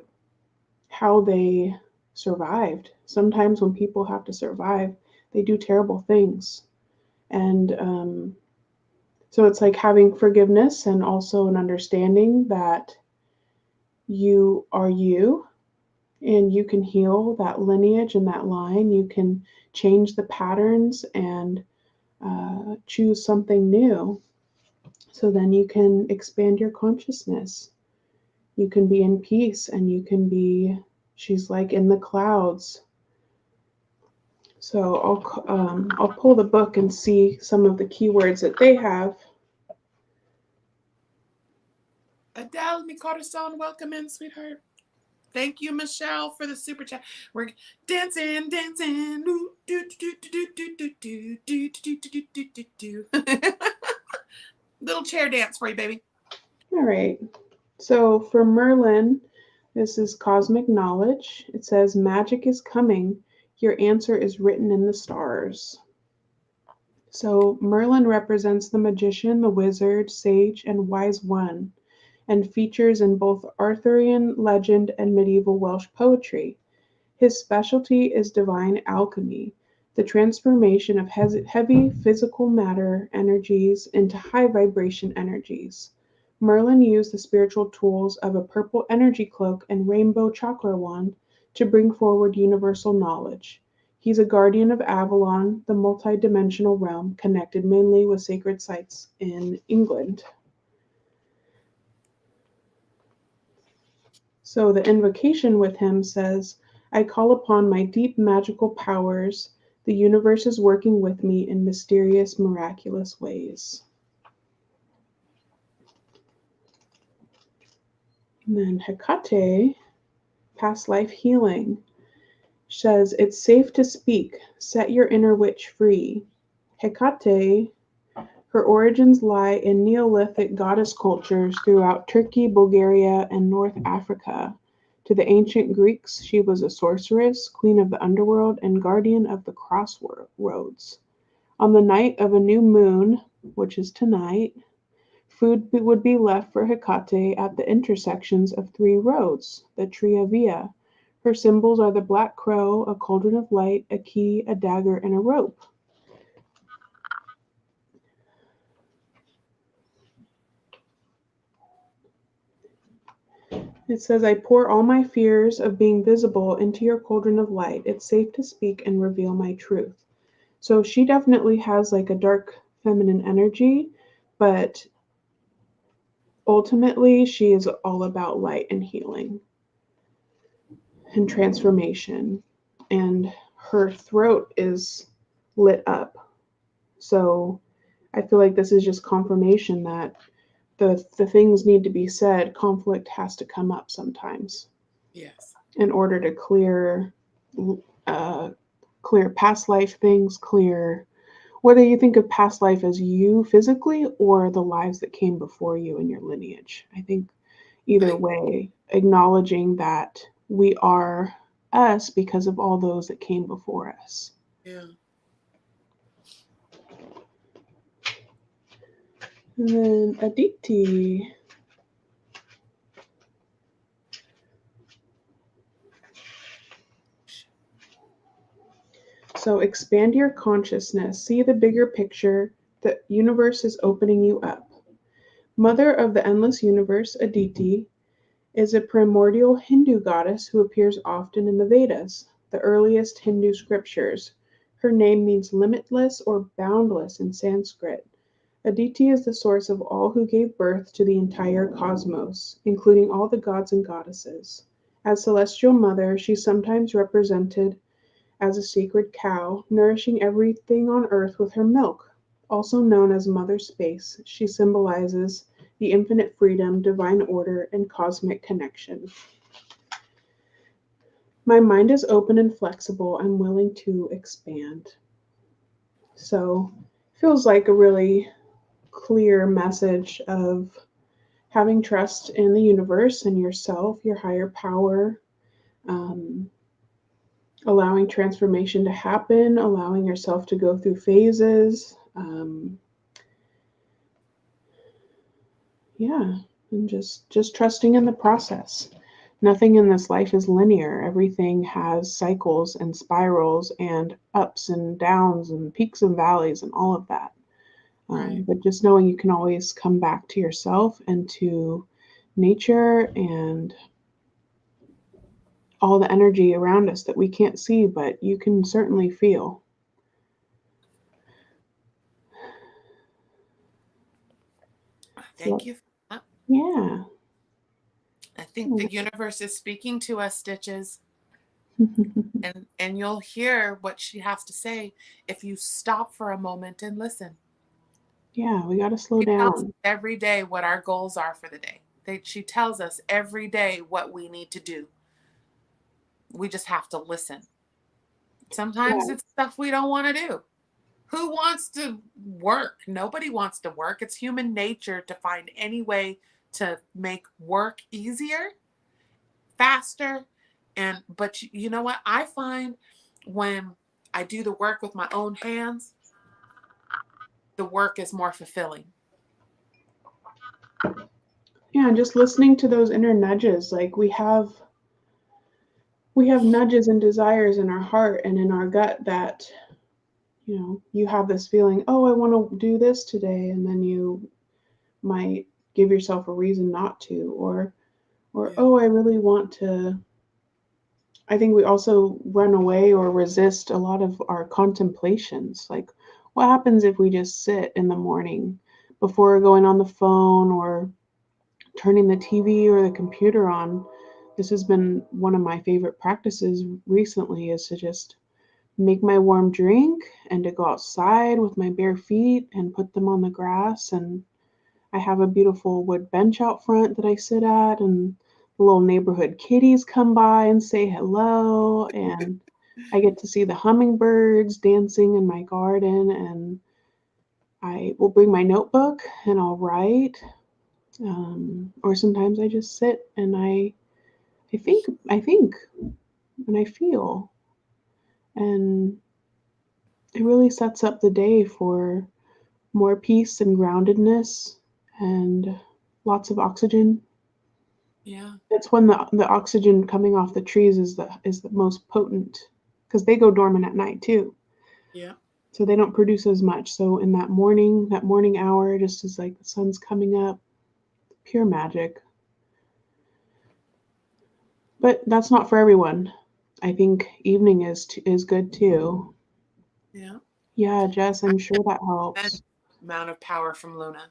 how they survived. Sometimes when people have to survive, they do terrible things. And so it's like having forgiveness and also an understanding that you are you, and you can heal that lineage and that line. You can change the patterns and choose something new. So then you can expand your consciousness. You can be in peace, and you can be, she's like in the clouds. So I'll pull the book and see some of the keywords that they have. Adele, mi corazón, welcome in, sweetheart. Thank you, Michelle, for the super chat. We're dancing. Little chair dance for you, baby. All right. So for Merlin, this is cosmic knowledge. It says, magic is coming. Your answer is written in the stars. So Merlin represents the magician, the wizard, sage, and wise one, and features in both Arthurian legend and medieval Welsh poetry. His specialty is divine alchemy, the transformation of heavy physical matter energies into high vibration energies. Merlin used the spiritual tools of a purple energy cloak and rainbow chakra wand to bring forward universal knowledge. He's a guardian of Avalon, the multi-dimensional realm connected mainly with sacred sites in England. So the invocation with him says, I call upon my deep magical powers. The universe is working with me in mysterious, miraculous ways. And then Hecate, past life healing, says, it's safe to speak. Set your inner witch free. Hecate, her origins lie in Neolithic goddess cultures throughout Turkey, Bulgaria, and North Africa. To the ancient Greeks, she was a sorceress, queen of the underworld, and guardian of the crossroads. On the night of a new moon, which is tonight, food would be left for Hecate at the intersections of three roads, the Tria Via. Her symbols are the black crow, a cauldron of light, a key, a dagger, and a rope. It says, I pour all my fears of being visible into your cauldron of light. It's safe to speak and reveal my truth. So she definitely has like a dark feminine energy, but ultimately she is all about light and healing and transformation. And her throat is lit up. So I feel like this is just confirmation that the things need to be said. Conflict has to come up sometimes. Yes. In order to uh, clear past life things, clear whether you think of past life as you physically or the lives that came before you in your lineage. I think either way, acknowledging that we are us because of all those that came before us. Yeah. And then Aditi. So expand your consciousness, see the bigger picture. The universe is opening you up. Mother of the endless universe, Aditi, is a primordial Hindu goddess who appears often in the Vedas, the earliest Hindu scriptures. Her name means limitless or boundless in Sanskrit. Aditi is the source of all who gave birth to the entire cosmos, including all the gods and goddesses. As celestial mother, she's sometimes represented as a sacred cow, nourishing everything on earth with her milk. Also known as Mother Space, she symbolizes the infinite freedom, divine order, and cosmic connection. My mind is open and flexible. I'm willing to expand. So, feels like a really clear message of having trust in the universe and yourself, your higher power, um, allowing transformation to happen, allowing yourself to go through phases. Yeah, and just trusting in the process. Nothing in this life is linear. Everything has cycles and spirals and ups and downs and peaks and valleys and all of that. Right. But just knowing you can always come back to yourself and to nature and all the energy around us that we can't see, but you can certainly feel. Thank So, you for that. yeah. I think the universe is speaking to us, Stitches. And you'll hear what she has to say if you stop for a moment and listen. Yeah, we got to slow She tells us down. every day what our goals are for the day. She tells us every day what we need to do. We just have to listen. Sometimes Yeah. it's stuff we don't want to do. Who wants to work? Nobody wants to work. It's human nature to find any way to make work easier, faster. But you know what? I find when I do the work with my own hands, the work is more fulfilling. Yeah, just listening to those inner nudges. Like we have nudges and desires in our heart and in our gut that, you have this feeling, oh, I want to do this today, and then you might give yourself a reason not to, or Yeah. oh, I really want to. I think we also run away or resist a lot of our contemplations. Like, what happens if we just sit in the morning before going on the phone or turning the TV or the computer on? This has been one of my favorite practices recently, is to just make my warm drink and to go outside with my bare feet and put them on the grass. And I have a beautiful wood bench out front that I sit at, and the little neighborhood kitties come by and say hello, and I get to see the hummingbirds dancing in my garden, and I will bring my notebook and I'll write. Or sometimes I just sit and I think, and I feel, and it really sets up the day for more peace and groundedness and lots of oxygen. Yeah. It's when the oxygen coming off the trees is the most potent, because they go dormant at night too. Yeah. So they don't produce as much. So in that morning hour, just as like the sun's coming up, pure magic. But that's not for everyone. I think evening is good too. Yeah. Yeah, Jess, I I'm sure that get helps. amount of power from Luna.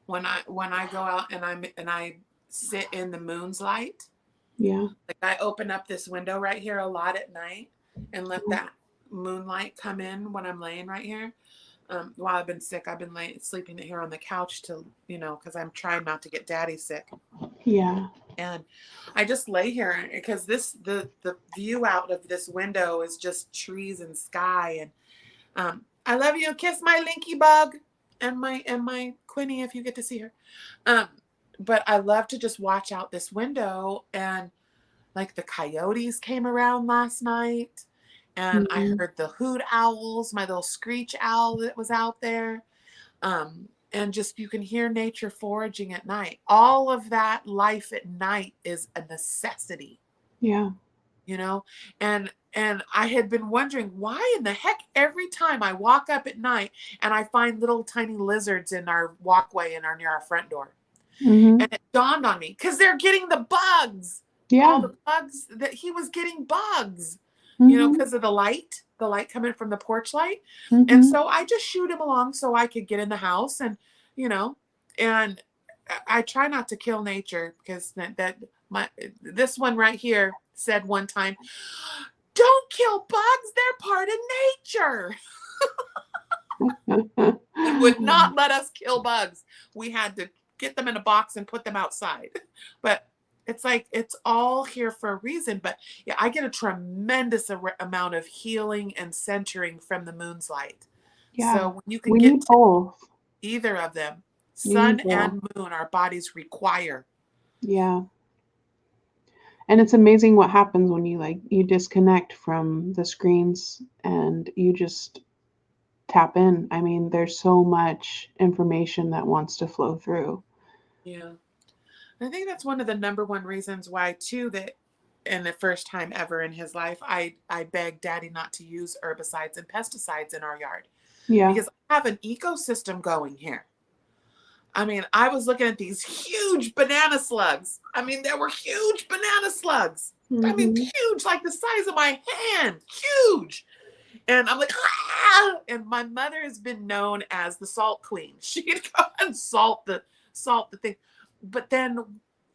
When I go out and I sit in the moon's light, Yeah. like I open up this window right here a lot at night and let that moonlight come in when I'm laying right here. While I've been sick, I've been sleeping here on the couch because I'm trying not to get Daddy sick. Yeah. And I just lay here because the view out of this window is just trees and sky. And I love you. Kiss my Linky Bug and my Quinny if you get to see her. But I love to just watch out this window, and like the coyotes came around last night, and I Mhm. heard the hoot owls, my little screech owl that was out there. And just you can hear nature foraging at night. All of that life at night is a necessity, Yeah. you know? And I had been wondering why in the heck every time I walk up at night and I find little tiny lizards in our walkway near our front door. Mhm. And it dawned on me, because they're getting the bugs. All Yeah. the bugs that he was getting bugs, Mhm. because of the light coming from the porch light. And Mhm. so I just shooed him along so I could get in the house, and and I try not to kill nature, because this one right here said one time, "Don't kill bugs, they're part of nature." And would not let us kill bugs. We had to get them in a box and put them outside. But it's like, it's all here for a reason. But yeah, I get a tremendous amount of healing and centering from the moon's light. Yeah. So when you can We get need to both. either of them, We need sun both. and moon, our bodies require. Yeah. And it's amazing what happens when you disconnect from the screens and you just tap in. I mean, there's so much information that wants to flow through. Yeah. I think that's one of the number one reasons why, too, that in the first time ever in his life, I begged Daddy not to use herbicides and pesticides in our yard, Yeah. because I have an ecosystem going here. I mean, I was looking at these huge banana slugs. I mean, there were huge banana slugs. I mean, Mhm. huge, like the size of my hand, huge. And I'm like, ah! And my mother has been known as the salt queen. She'd go and salt the thing. But then The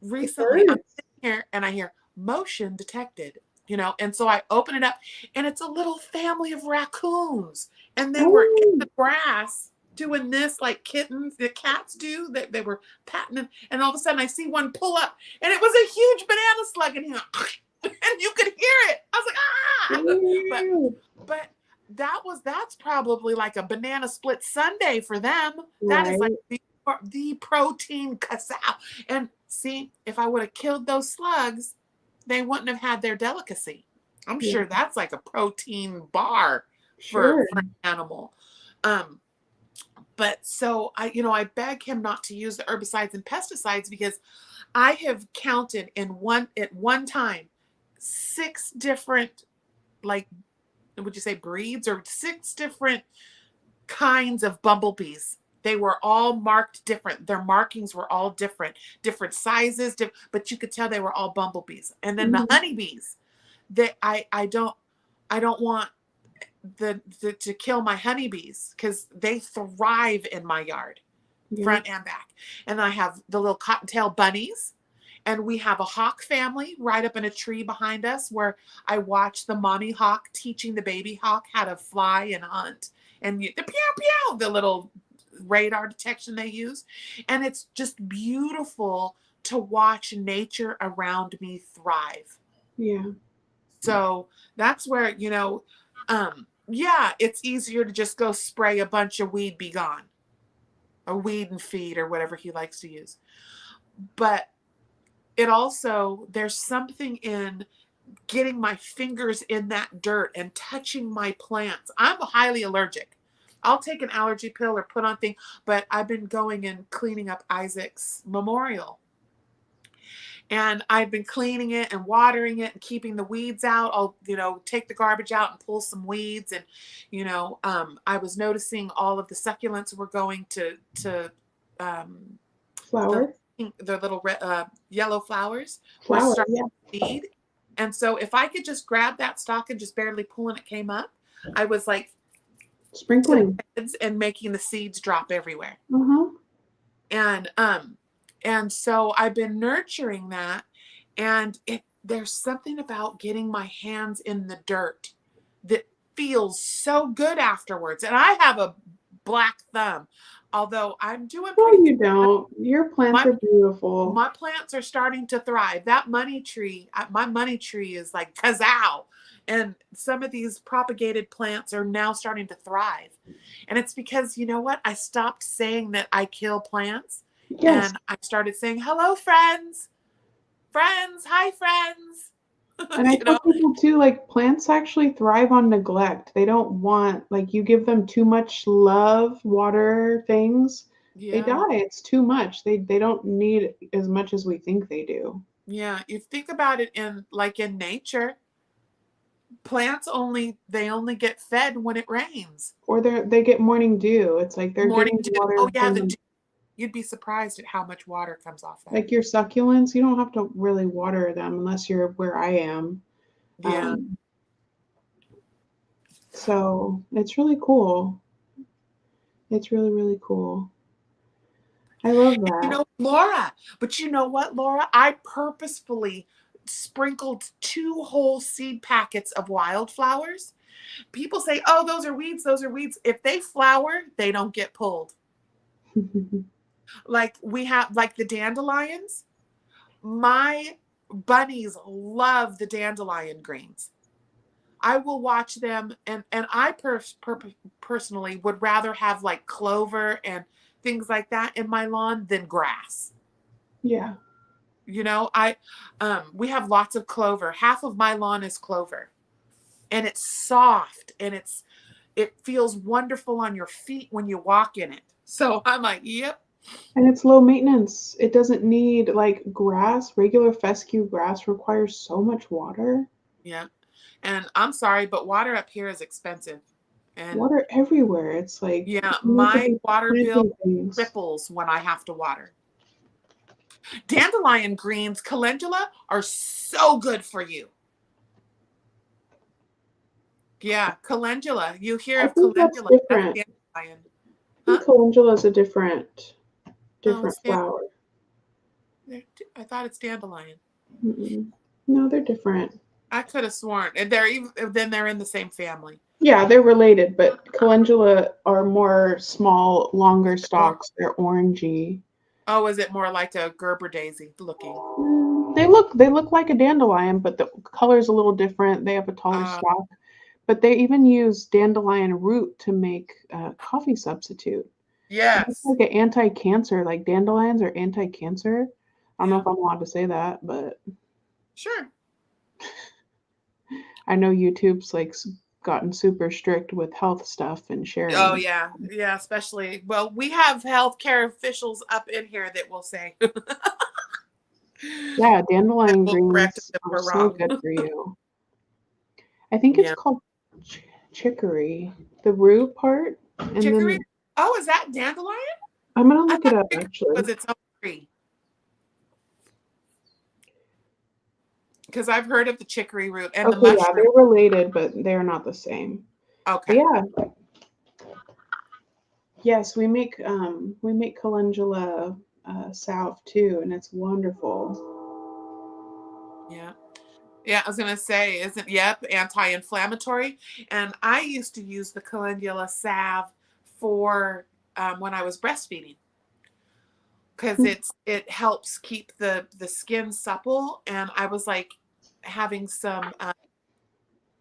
recently I'm birds. sitting here and I hear motion detected, and so I open it up and it's a little family of raccoons. And they were in Oh. the grass doing this like kittens, the cats do, that they were patting them. And all of a sudden I see one pull up, and it was a huge banana slug, and he went, and you could hear it. I was like, ah! But Ew. but that's probably like a banana split sundae for them. That is like Right. the protein cassava. And see, if I would have killed those slugs, they wouldn't have had their delicacy. I'm Yeah. sure that's like a protein bar Sure. for an animal. But so I beg him not to use the herbicides and pesticides because I have counted at one time 6 different, like, would you say breeds, or 6 different kinds of bumblebees. They were all marked different. Their markings were all different sizes, but you could tell they were all bumblebees. And then the honeybees, that I don't want to kill my honeybees because they thrive in my yard, front and back. And I have the little cottontail bunnies, and we have a hawk family right up in a tree behind us where I watch the mommy hawk teaching the baby hawk how to fly and hunt, and the pew pew, the little radar detection they use. And it's just beautiful to watch nature around me thrive. Yeah. So that's where, it's easier to just go spray a bunch of weed be gone, or weed and feed, or whatever he likes to use. But it also, there's something in getting my fingers in that dirt and touching my plants. I'm highly allergic. I'll take an allergy pill or put on thing, but I've been going and cleaning up Isaac's memorial. And I've been cleaning it and watering it and keeping the weeds out. I'll, take the garbage out and pull some weeds. And, I was noticing all of the succulents were going to Flower. The little yellow flowers were Flower, starting yeah. to feed. And so if I could just grab that stalk and just barely pull and it came up, I was like Sprinkling and making the seeds drop everywhere. Uh-huh. And so I've been nurturing that, and there's something about getting my hands in the dirt that feels so good afterwards. And I have a black thumb, although I'm doing Well, pretty you good. don't. Your plants are beautiful. My plants are starting to thrive. That money tree, my money tree is like kazow. And some of these propagated plants are now starting to thrive. And it's because, you know what? I stopped saying that I kill plants. Yes. And I started saying, hello, friends. Friends. Hi, friends. And I tell people too, like, plants actually thrive on neglect. They don't want, like, you give them too much love, water, things. They die. It's too much. They don't need as much as we think they do. Yeah. You think about it in nature. Plants only get fed when it rains. Or they get morning dew. It's like they're Morning getting dew. water. Oh yeah, the dew. You'd be surprised at how much water comes off that. Like your succulents, you don't have to really water them unless you're where I am. Yeah. So it's really cool. It's really, really cool. I love that. Laura, but you know what, Laura? I purposefully sprinkled 2 whole seed packets of wildflowers. People say, oh, those are weeds. Those are weeds. If they flower, they don't get pulled. Like we have, like the dandelions. My bunnies love the dandelion greens. I will watch them, and I personally would rather have like clover and things like that in my lawn than grass. Yeah. We have lots of clover. Half of my lawn is clover, and it's soft, and it feels wonderful on your feet when you walk in it. So I'm like, yep. And it's low maintenance. It doesn't need, like, grass. Regular fescue grass requires so much water. Yeah. And I'm sorry, but water up here is expensive. And water everywhere. It's like, my water bill triples when I have to water. Dandelion greens, calendula, are so good for you. Yeah, calendula. You hear of calendula. That's different. Calendula is a different flower. I thought it's dandelion. No, they're different. I could have sworn. And they're in the same family. Yeah, they're related, but calendula are more small, longer stalks. They're orangey. Oh, is it more like a Gerber daisy looking? They look like a dandelion, but the color's a little different. They have a taller stalk. But they even use dandelion root to make coffee substitute. It's Yes. like an anti-cancer, like dandelions are anti-cancer. I don't know Yeah. if I'm allowed to say that, but Sure. I know YouTube's like gotten super strict with health stuff and Oh sharing. yeah. Yeah. Especially, well, we have healthcare officials up in here that will say that Yeah, dandelion will correct us greens if are we're so wrong. good for you. I think it's Yeah. called chicory, the root part, and Chicory. then Oh, is that dandelion? I'm gonna I look it thought up chicory was actually. its own tree. Because I've heard of the chicory root and the Okay, yeah, mushroom. they're related, but they're not the same. But Okay. yeah, yes, we make calendula salve too, and it's wonderful. Yeah. Yeah, I was gonna say, isn't yep, anti-inflammatory. And I used to use the calendula salve for when I was breastfeeding because it helps keep the skin supple. And I was like having some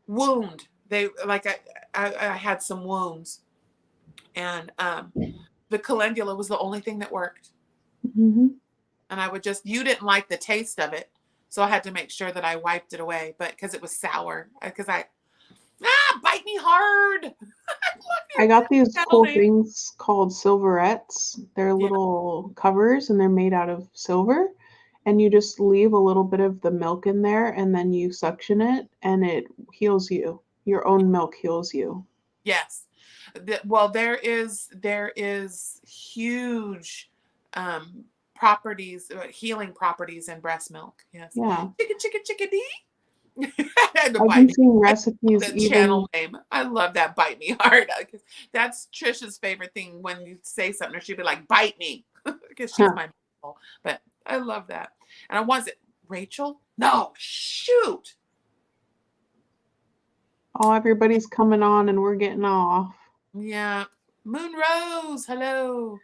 wound. They like I had some wounds, and the calendula was the only thing that worked. Mm-hmm. And I would just you didn't like the taste of it, so I had to make sure that I wiped it away. But because it was sour, because I bite me hard. I love I your got these channel cool name. things called silverettes. They're Yeah. little covers and they're made out of silver. And you just leave a little bit of the milk in there and then you suction it and it heals you. Your own milk heals you. Yes. Well, there is huge properties, healing properties in breast milk. Yes. Yeah. Chickadee. And to I've bite been me. seeing I love recipes the channel even. name. I love that bite me hard. That's Trisha's favorite thing when you say something, or she'd be like, bite me. Because she's Huh. my mom. But I love that. And I was it Rachel? No, shoot. Oh, everybody's coming on and we're getting off. Yeah. Moon Rose, hello.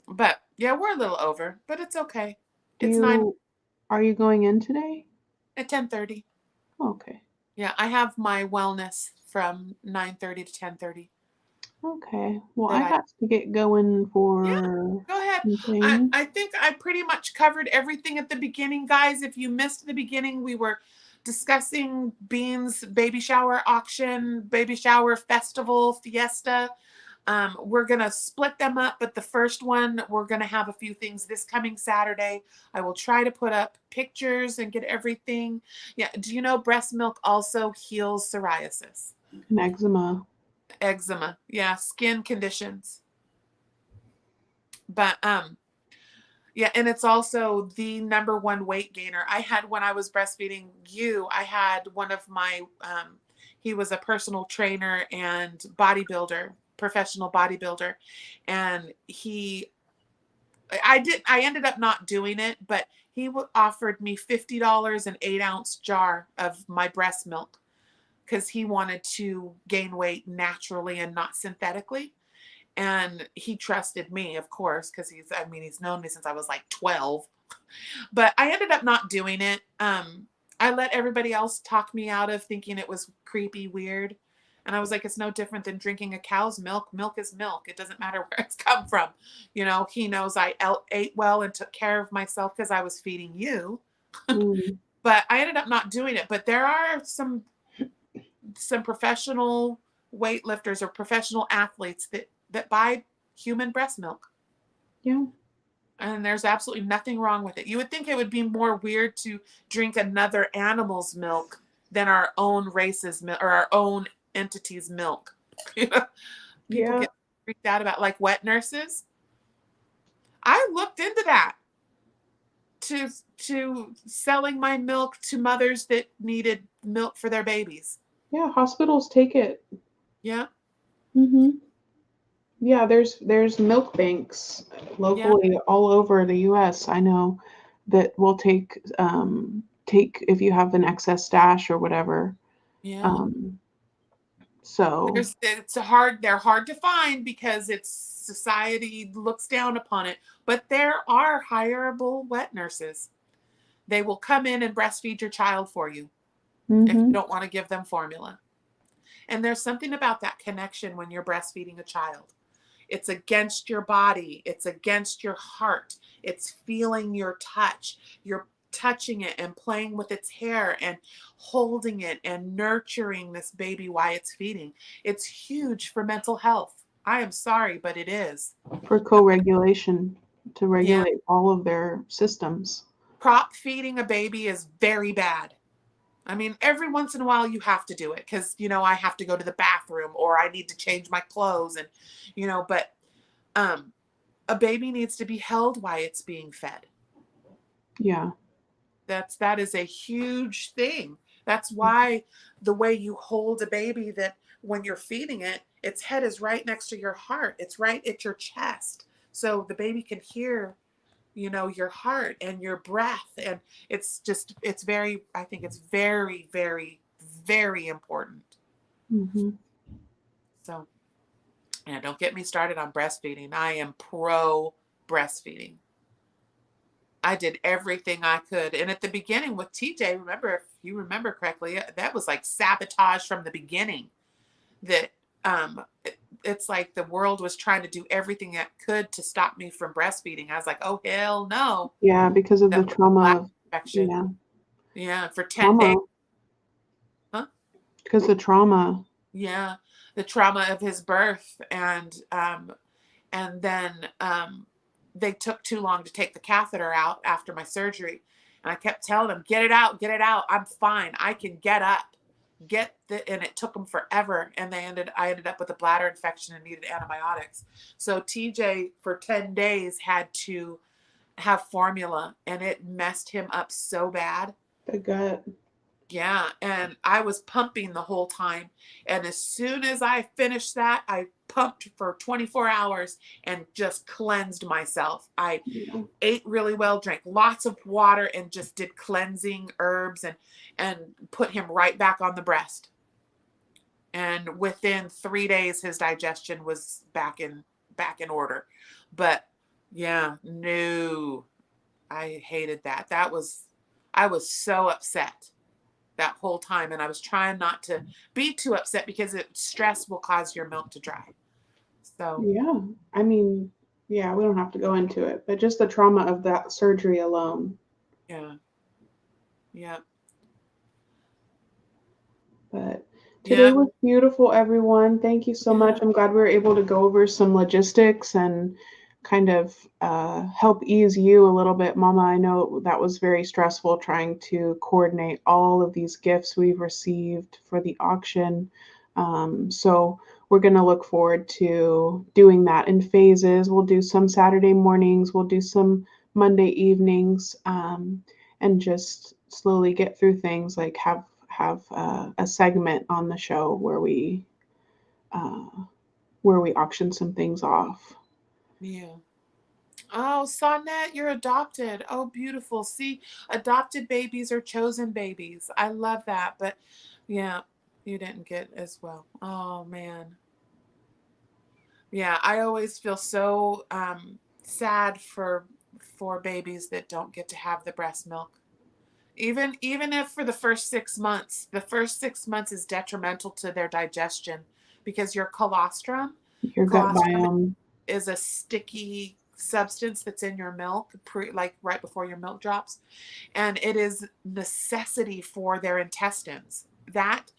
But yeah, we're a little over, but it's okay. Do It's 9 you are you going in today? at 10:30. Okay. Yeah, I have my wellness from 9:30 to 10:30 Okay. Well, that I I got to get going Yeah, for go ahead. some I, things. I think I pretty much covered everything at the beginning, guys. If you missed the beginning, we were discussing Bean's baby shower auction, baby shower festival, fiesta. We're going to split them up, but the first one, we're going to have a few things this coming Saturday. I will try to put up pictures and get everything. Yeah. Do you know breast milk also heals psoriasis, And eczema. eczema? Yeah. Skin conditions. But, yeah, and it's also the number one weight gainer. I had when I was breastfeeding you, I had one of my he was a personal trainer and bodybuilder, professional bodybuilder, and I ended up not doing it, but he offered me $50 an 8-ounce jar of my breast milk because he wanted to gain weight naturally and not synthetically. And he trusted me, of course, because he's known me since I was like 12. But I ended up not doing it. I let everybody else talk me out of thinking it was creepy, weird. And I was like, it's no different than drinking a cow's milk. Milk is milk. It doesn't matter where it's come from. He knows I ate well and took care of myself because I was feeding you. Mm. But I ended up not doing it. But there are some professional weightlifters or professional athletes that buy human breast milk. Yeah. And there's absolutely nothing wrong with it. You would think it would be more weird to drink another animal's milk than our own race's milk or our own entity's milk. People Yeah. get freaked out about like wet nurses. I looked into that to selling my milk to mothers that needed milk for their babies. Yeah. Hospitals take it. Yeah. Mm-hmm. Yeah, there's milk banks Yeah. locally all over the US. I know that will take if you have an excess stash or whatever. Yeah. Um, so They're hard to find because society looks down upon it, but there are hireable wet nurses. They will come in and breastfeed your child for you if you hmm don't want to give them formula. And there's something about that connection when you're breastfeeding a child. It's against your body. It's against your heart. It's feeling your touch. You're touching it and playing with its hair and holding it and nurturing this baby while it's feeding. It's huge for mental health. I am sorry, but it is. For co-regulation, to Yeah. regulate all of their systems. Prop feeding a baby is very bad. I mean, every once in a while you have to do it because, you know, I have to go to the bathroom or I need to change my clothes and, you know, but a baby needs to be held while it's being fed. Yeah. That is a huge thing. That's why the way you hold a baby, that when you're feeding it, its head is right next to your heart. It's right at your chest. So the baby can hear, you know, your heart and your breath. And it's very, I think it's very, very, very important. Mm-hmm. So, and don't get me started on breastfeeding. I am pro breastfeeding. I did everything I could. And at the beginning with TJ, remember, if you remember correctly, that was like sabotage from the beginning. That it's like the world was trying to do everything it could to stop me from breastfeeding. I was like, oh, hell no. Yeah, because of That the was trauma of, infection. yeah. Yeah, for 10 Trauma. days. Huh? Because the trauma. Yeah, the trauma of his birth. And then they took too long to take the catheter out after my surgery. And I kept telling him, get it out, get it out. I'm fine. I can get up. And it took them forever. And I ended up with a bladder infection and needed antibiotics. So TJ for 10 days had to have formula and it messed him up so bad. The gut. Yeah. And I was pumping the whole time. And as soon as I finished that, I pumped for 24 hours and just cleansed myself. I ate really well, drank lots of water, and just did cleansing herbs and put him right back on the breast. And within 3 days, his digestion was back in order. But yeah, no, I hated that. I was so upset that whole time. And I was trying not to be too upset because stress will cause your milk to dry. So yeah, I mean, yeah, we don't have to go into it, but just the trauma of that surgery alone. yeah. Yeah. But today was beautiful, everyone. Thank you so much. I'm glad we were able to go over some logistics and kind of help ease you a little bit, Mama. I know that was very stressful trying to coordinate all of these gifts we've received for the auction. So we're going to look forward to doing that in phases. We'll do some Saturday mornings, we'll do some Monday evenings, and just slowly get through things, like have a segment on the show where we auction some things off. Yeah. Oh, Sonnet, you're adopted. Oh, beautiful. See, adopted babies are chosen babies. I love that. But yeah, you didn't get as well. Oh, man. Yeah, I always feel so sad for babies that don't get to have the breast milk. Even if for the first 6 months, the first 6 months is detrimental to their digestion because your colostrum Gut biome is a sticky substance that's in your milk, like right before your milk drops, and it is necessity for their intestines. That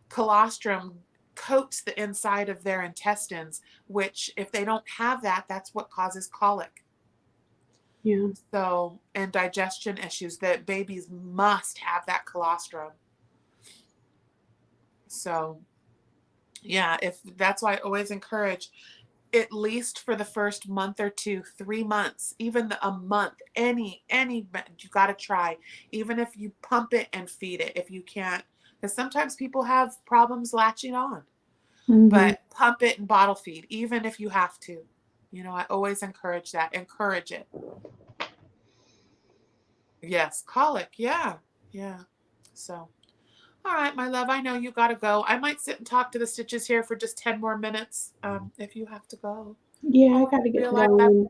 colostrum coats the inside of their intestines, which if they don't have that, that's what causes colic. Yeah. So, and digestion issues, that babies must have that colostrum. So, yeah, if that's why I always encourage, at least for the first month or 2, 3 months, even a month, any you got to try, even if you pump it and feed it if you can't, because sometimes people have problems latching on. But pump it and bottle feed, even if you have to. You know, I always encourage that. Encourage it. Yes, colic. Yeah. Yeah. So, all right, my love, I know you got to go. I might sit and talk to the Stitches here for just 10 more minutes if you have to go. Yeah, I got to get going.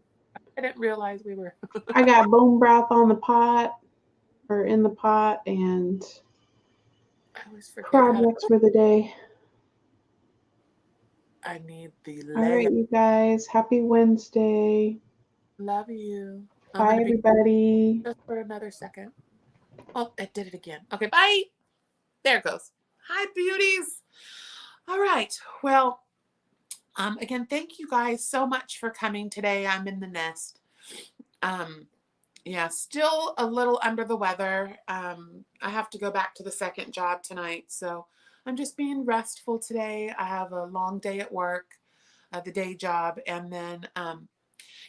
I didn't realize we were. I got bone broth on the pot, or in the pot, and I always forget projects for the day. I need the All right, layer. you guys. Happy Wednesday. Love you. I'm Bye, going to be everybody. just for another second. Oh, I did it again. Okay, bye. There it goes. Hi, beauties. All right. Well, again, thank you guys so much for coming today. I'm in the nest. Yeah, still a little under the weather. I have to go back to the second job tonight, so I'm just being restful today. I have a long day at work, the day job, and then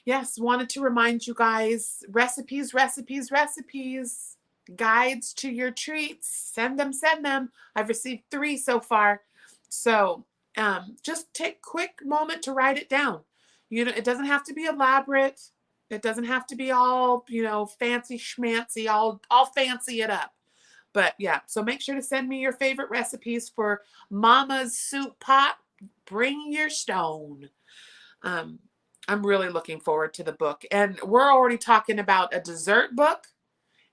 yes, wanted to remind you guys, recipes, recipes, recipes, guides to your treats. Send them, send them. I've received 3 so far. So just take a quick moment to write it down. It doesn't have to be elaborate. It doesn't have to be all, fancy schmancy, all fancy it up. But yeah, so make sure to send me your favorite recipes for Mama's Soup Pot. Bring your stone. I'm really looking forward to the book. And we're already talking about a dessert book,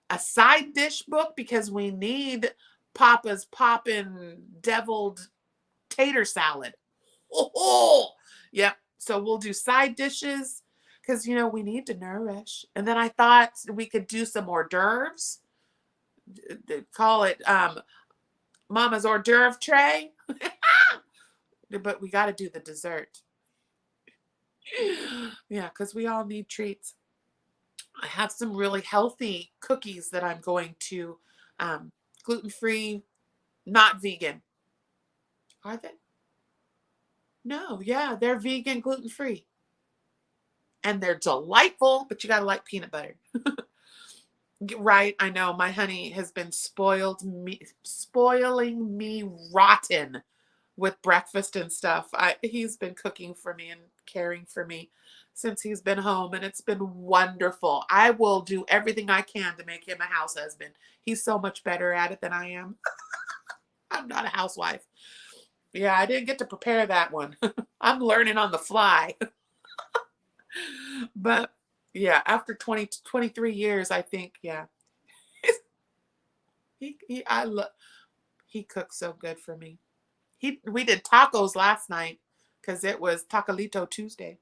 a side dish book, because we need Papa's poppin' deviled tater salad. Oh, yep. So we'll do side dishes because, we need to nourish. And then I thought we could do some hors d'oeuvres. Call it Mama's hors d'oeuvre tray. But we got to do the dessert. Yeah, because we all need treats. I have some really healthy cookies that I'm going to gluten-free, not vegan. Are they? No, yeah, they're vegan, gluten-free. And they're delightful, but you got to like peanut butter. Right, I know. My honey has been spoiling me rotten with breakfast and stuff. He's been cooking for me and caring for me since he's been home, and it's been wonderful. I will do everything I can to make him a house husband. He's so much better at it than I am. I'm not a housewife. Yeah, I didn't get to prepare that one. I'm learning on the fly. But yeah, after 23 years, I think, yeah. He cooks so good for me. We did tacos last night because it was Tacalito Tuesday.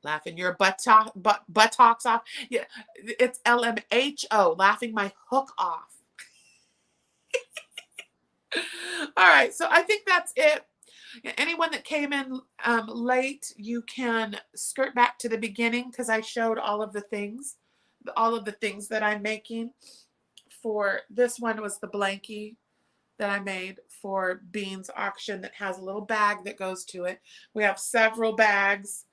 Laughing your buttocks off. Yeah, it's LMHO, laughing my hook off. All right, so I think that's it. Anyone that came in late, you can skirt back to the beginning because I showed all of the things that I'm making. For this one was the blankie that I made for Bean's auction that has a little bag that goes to it. We have several bags.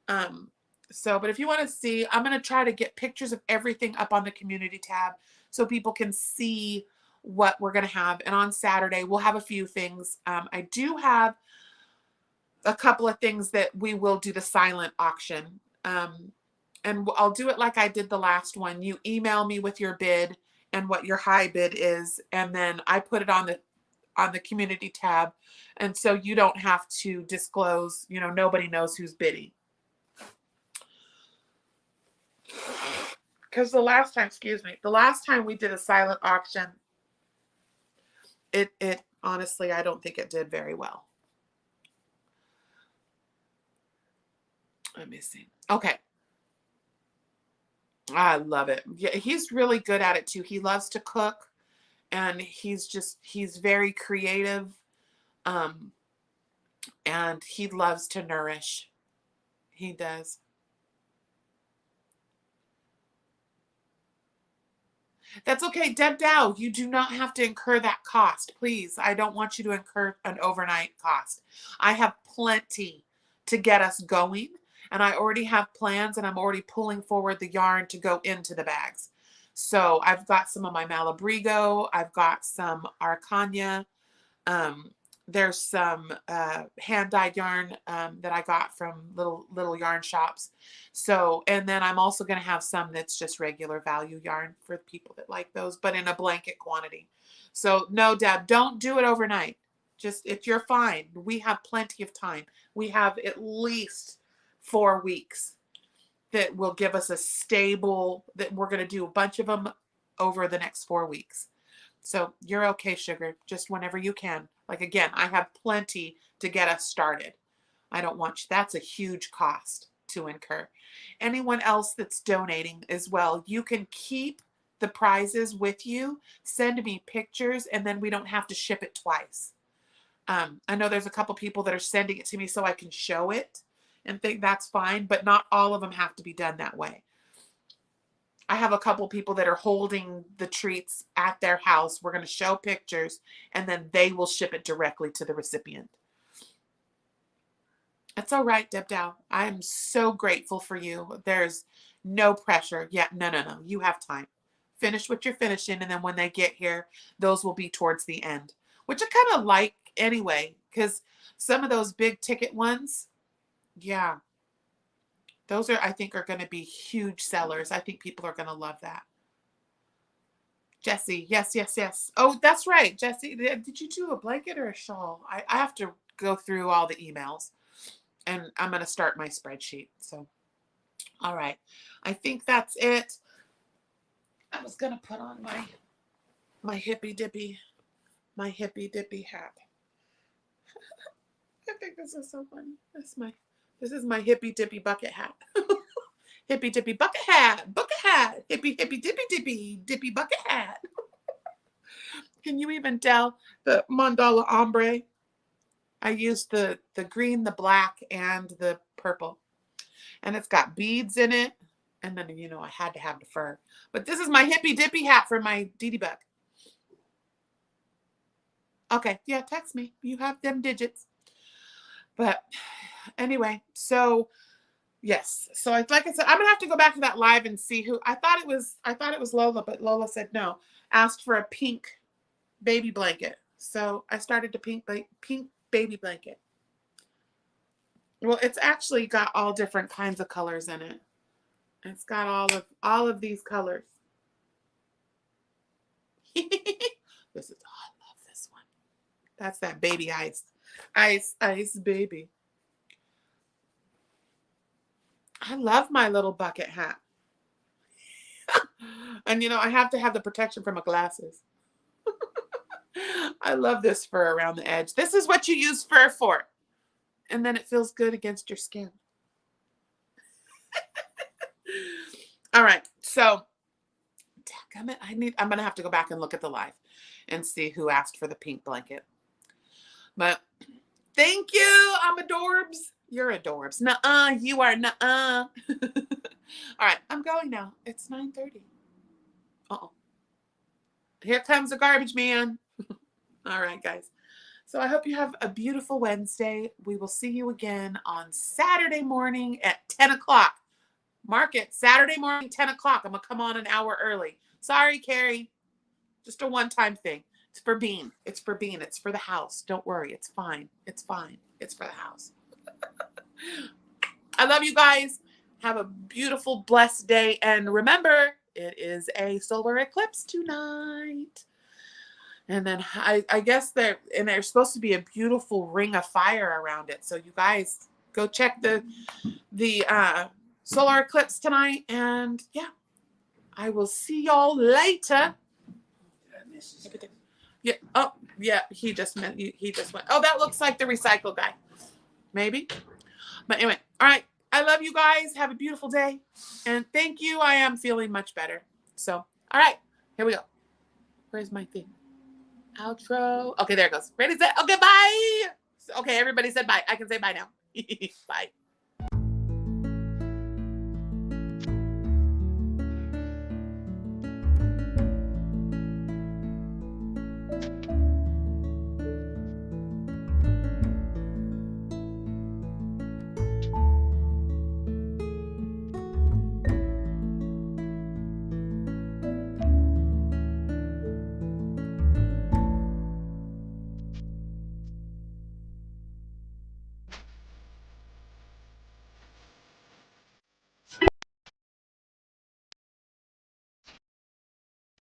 But if you want to see, I'm going to try to get pictures of everything up on the community tab so people can see what we're going to have. And on Saturday, we'll have a few things. I do have a couple of things that we will do the silent auction. And I'll do it like I did the last one. You email me with your bid and what your high bid is, and then I put it on the community tab, and so you don't have to disclose. Nobody knows who's bidding. Because the last time we did a silent auction, it honestly, I don't think it did very well. Let me see. Okay. I love it. Yeah, he's really good at it too. He loves to cook, and he's very creative. And he loves to nourish. He does. That's okay, Deb Dow. You do not have to incur that cost. Please, I don't want you to incur an overnight cost. I have plenty to get us going, and I already have plans, and I'm already pulling forward the yarn to go into the bags. So I've got some of my Malabrigo. I've got some Arcania. There's some hand-dyed yarn that I got from little yarn shops. So, and then I'm also going to have some that's just regular value yarn for people that like those, but in a blanket quantity. So no, Deb, don't do it overnight. Just, if you're fine, we have plenty of time. We have at least 4 weeks that will give us a stable, that we're going to do a bunch of them over the next 4 weeks. So you're okay, sugar, just whenever you can. Like, again, I have plenty to get us started. I don't want you. That's a huge cost to incur. Anyone else that's donating as well, you can keep the prizes with you. Send me pictures, and then we don't have to ship it twice. I know there's a couple people that are sending it to me so I can show it and think that's fine, but not all of them have to be done that way. I have a couple people that are holding the treats at their house. We're going to show pictures, and then they will ship it directly to the recipient. That's all right, Deb Dow. I am so grateful for you. There's no pressure. Yeah, no. You have time. Finish what you're finishing, and then when they get here, those will be towards the end, which I kind of like anyway, because some of those big ticket ones, yeah, those are, I think, are going to be huge sellers. I think people are going to love that. Jessie, yes. Oh, that's right, Jessie. Did you do a blanket or a shawl? I have to go through all the emails, and I'm going to start my spreadsheet. So, all right. I think that's it. I was going to put on my hippy dippy hat. I think this is so funny. This is my hippy dippy bucket hat. Hippy dippy bucket hat. Hippy dippy bucket hat. Can you even tell the mandala ombre? I used the green, the black, and the purple. And it's got beads in it. And then, you know, I had to have the fur. But this is my hippy dippy hat for my Dee Dee Bug. Okay, yeah, text me. You have them digits. But anyway, so yes. So like I said, I'm gonna have to go back to that live and see who. I thought it was Lola, but Lola said no. Asked for a pink baby blanket. So I started to pink baby blanket. Well, it's actually got all different kinds of colors in it. It's got all of these colors. This is, oh, I love this one. That's that baby ice baby. I love my little bucket hat. And you know, I have to have the protection for my glasses. I love this fur around the edge. This is what you use fur for. And then it feels good against your skin. All right. So I'm gonna have to go back and look at the live and see who asked for the pink blanket. But thank you. I'm adorbs. You're adorbs. Nuh-uh. You are nuh-uh. All right. I'm going now. It's 9:30. Uh-oh. Here comes the garbage man. All right, guys. So I hope you have a beautiful Wednesday. We will see you again on Saturday morning at 10 o'clock. Mark it. Saturday morning, 10 o'clock. I'm going to come on an hour early. Sorry, Carrie. Just a one-time thing. It's for Bean. It's for Bean. It's for the house. Don't worry. It's fine. It's fine. It's for the house. I love you guys. Have a beautiful, blessed day. And remember, it is a solar eclipse tonight. And then I guess there's supposed to be a beautiful ring of fire around it. So you guys go check the solar eclipse tonight. And yeah, I will see y'all later. Yeah. Oh, yeah. He just went. Oh, that looks like the recycle guy. Maybe. But anyway, all right. I love you guys. Have a beautiful day. And thank you. I am feeling much better. So, all right. Here we go. Where's my thing? Outro. Okay, there it goes. Ready, set. Okay, bye. Okay, everybody said bye. I can say bye now. Bye.